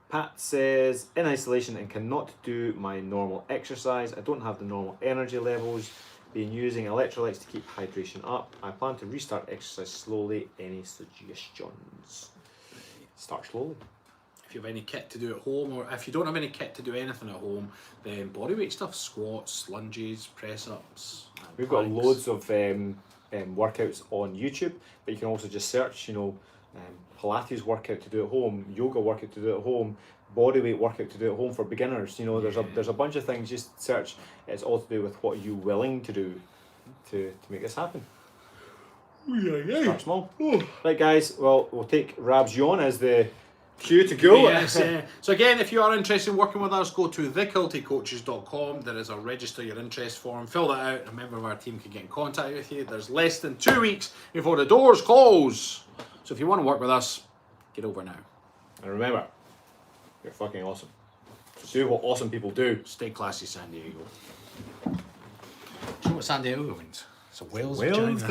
Pat says, in isolation and cannot do my normal exercise. I don't have the normal energy levels Been using electrolytes to keep hydration up. I plan to restart exercise slowly. Any suggestions? Start slowly. If you have any kit to do at home, or if you don't have any kit to do anything at home, then bodyweight stuff, squats, lunges, press ups. We've got loads of workouts on YouTube, but you can also just search, Pilates workout to do at home, yoga workout to do at home, bodyweight workout to do at home for beginners. There's a bunch of things. Just search. It's all to do with what you're willing to do to make this happen. Start small. Right, guys. Well, we'll take Rabs Yawn as the cue to go. Yes, so again, if you are interested in working with us, go to thekiltedcoaches.com. There is a register your interest form. Fill that out. A member of our team can get in contact with you. There's less than 2 weeks before the doors close. So if you want to work with us, get over now. And remember, you're fucking awesome. So do what awesome people do. Stay classy, San Diego. Do you know what San Diego means? It's a Wales Wales vagina.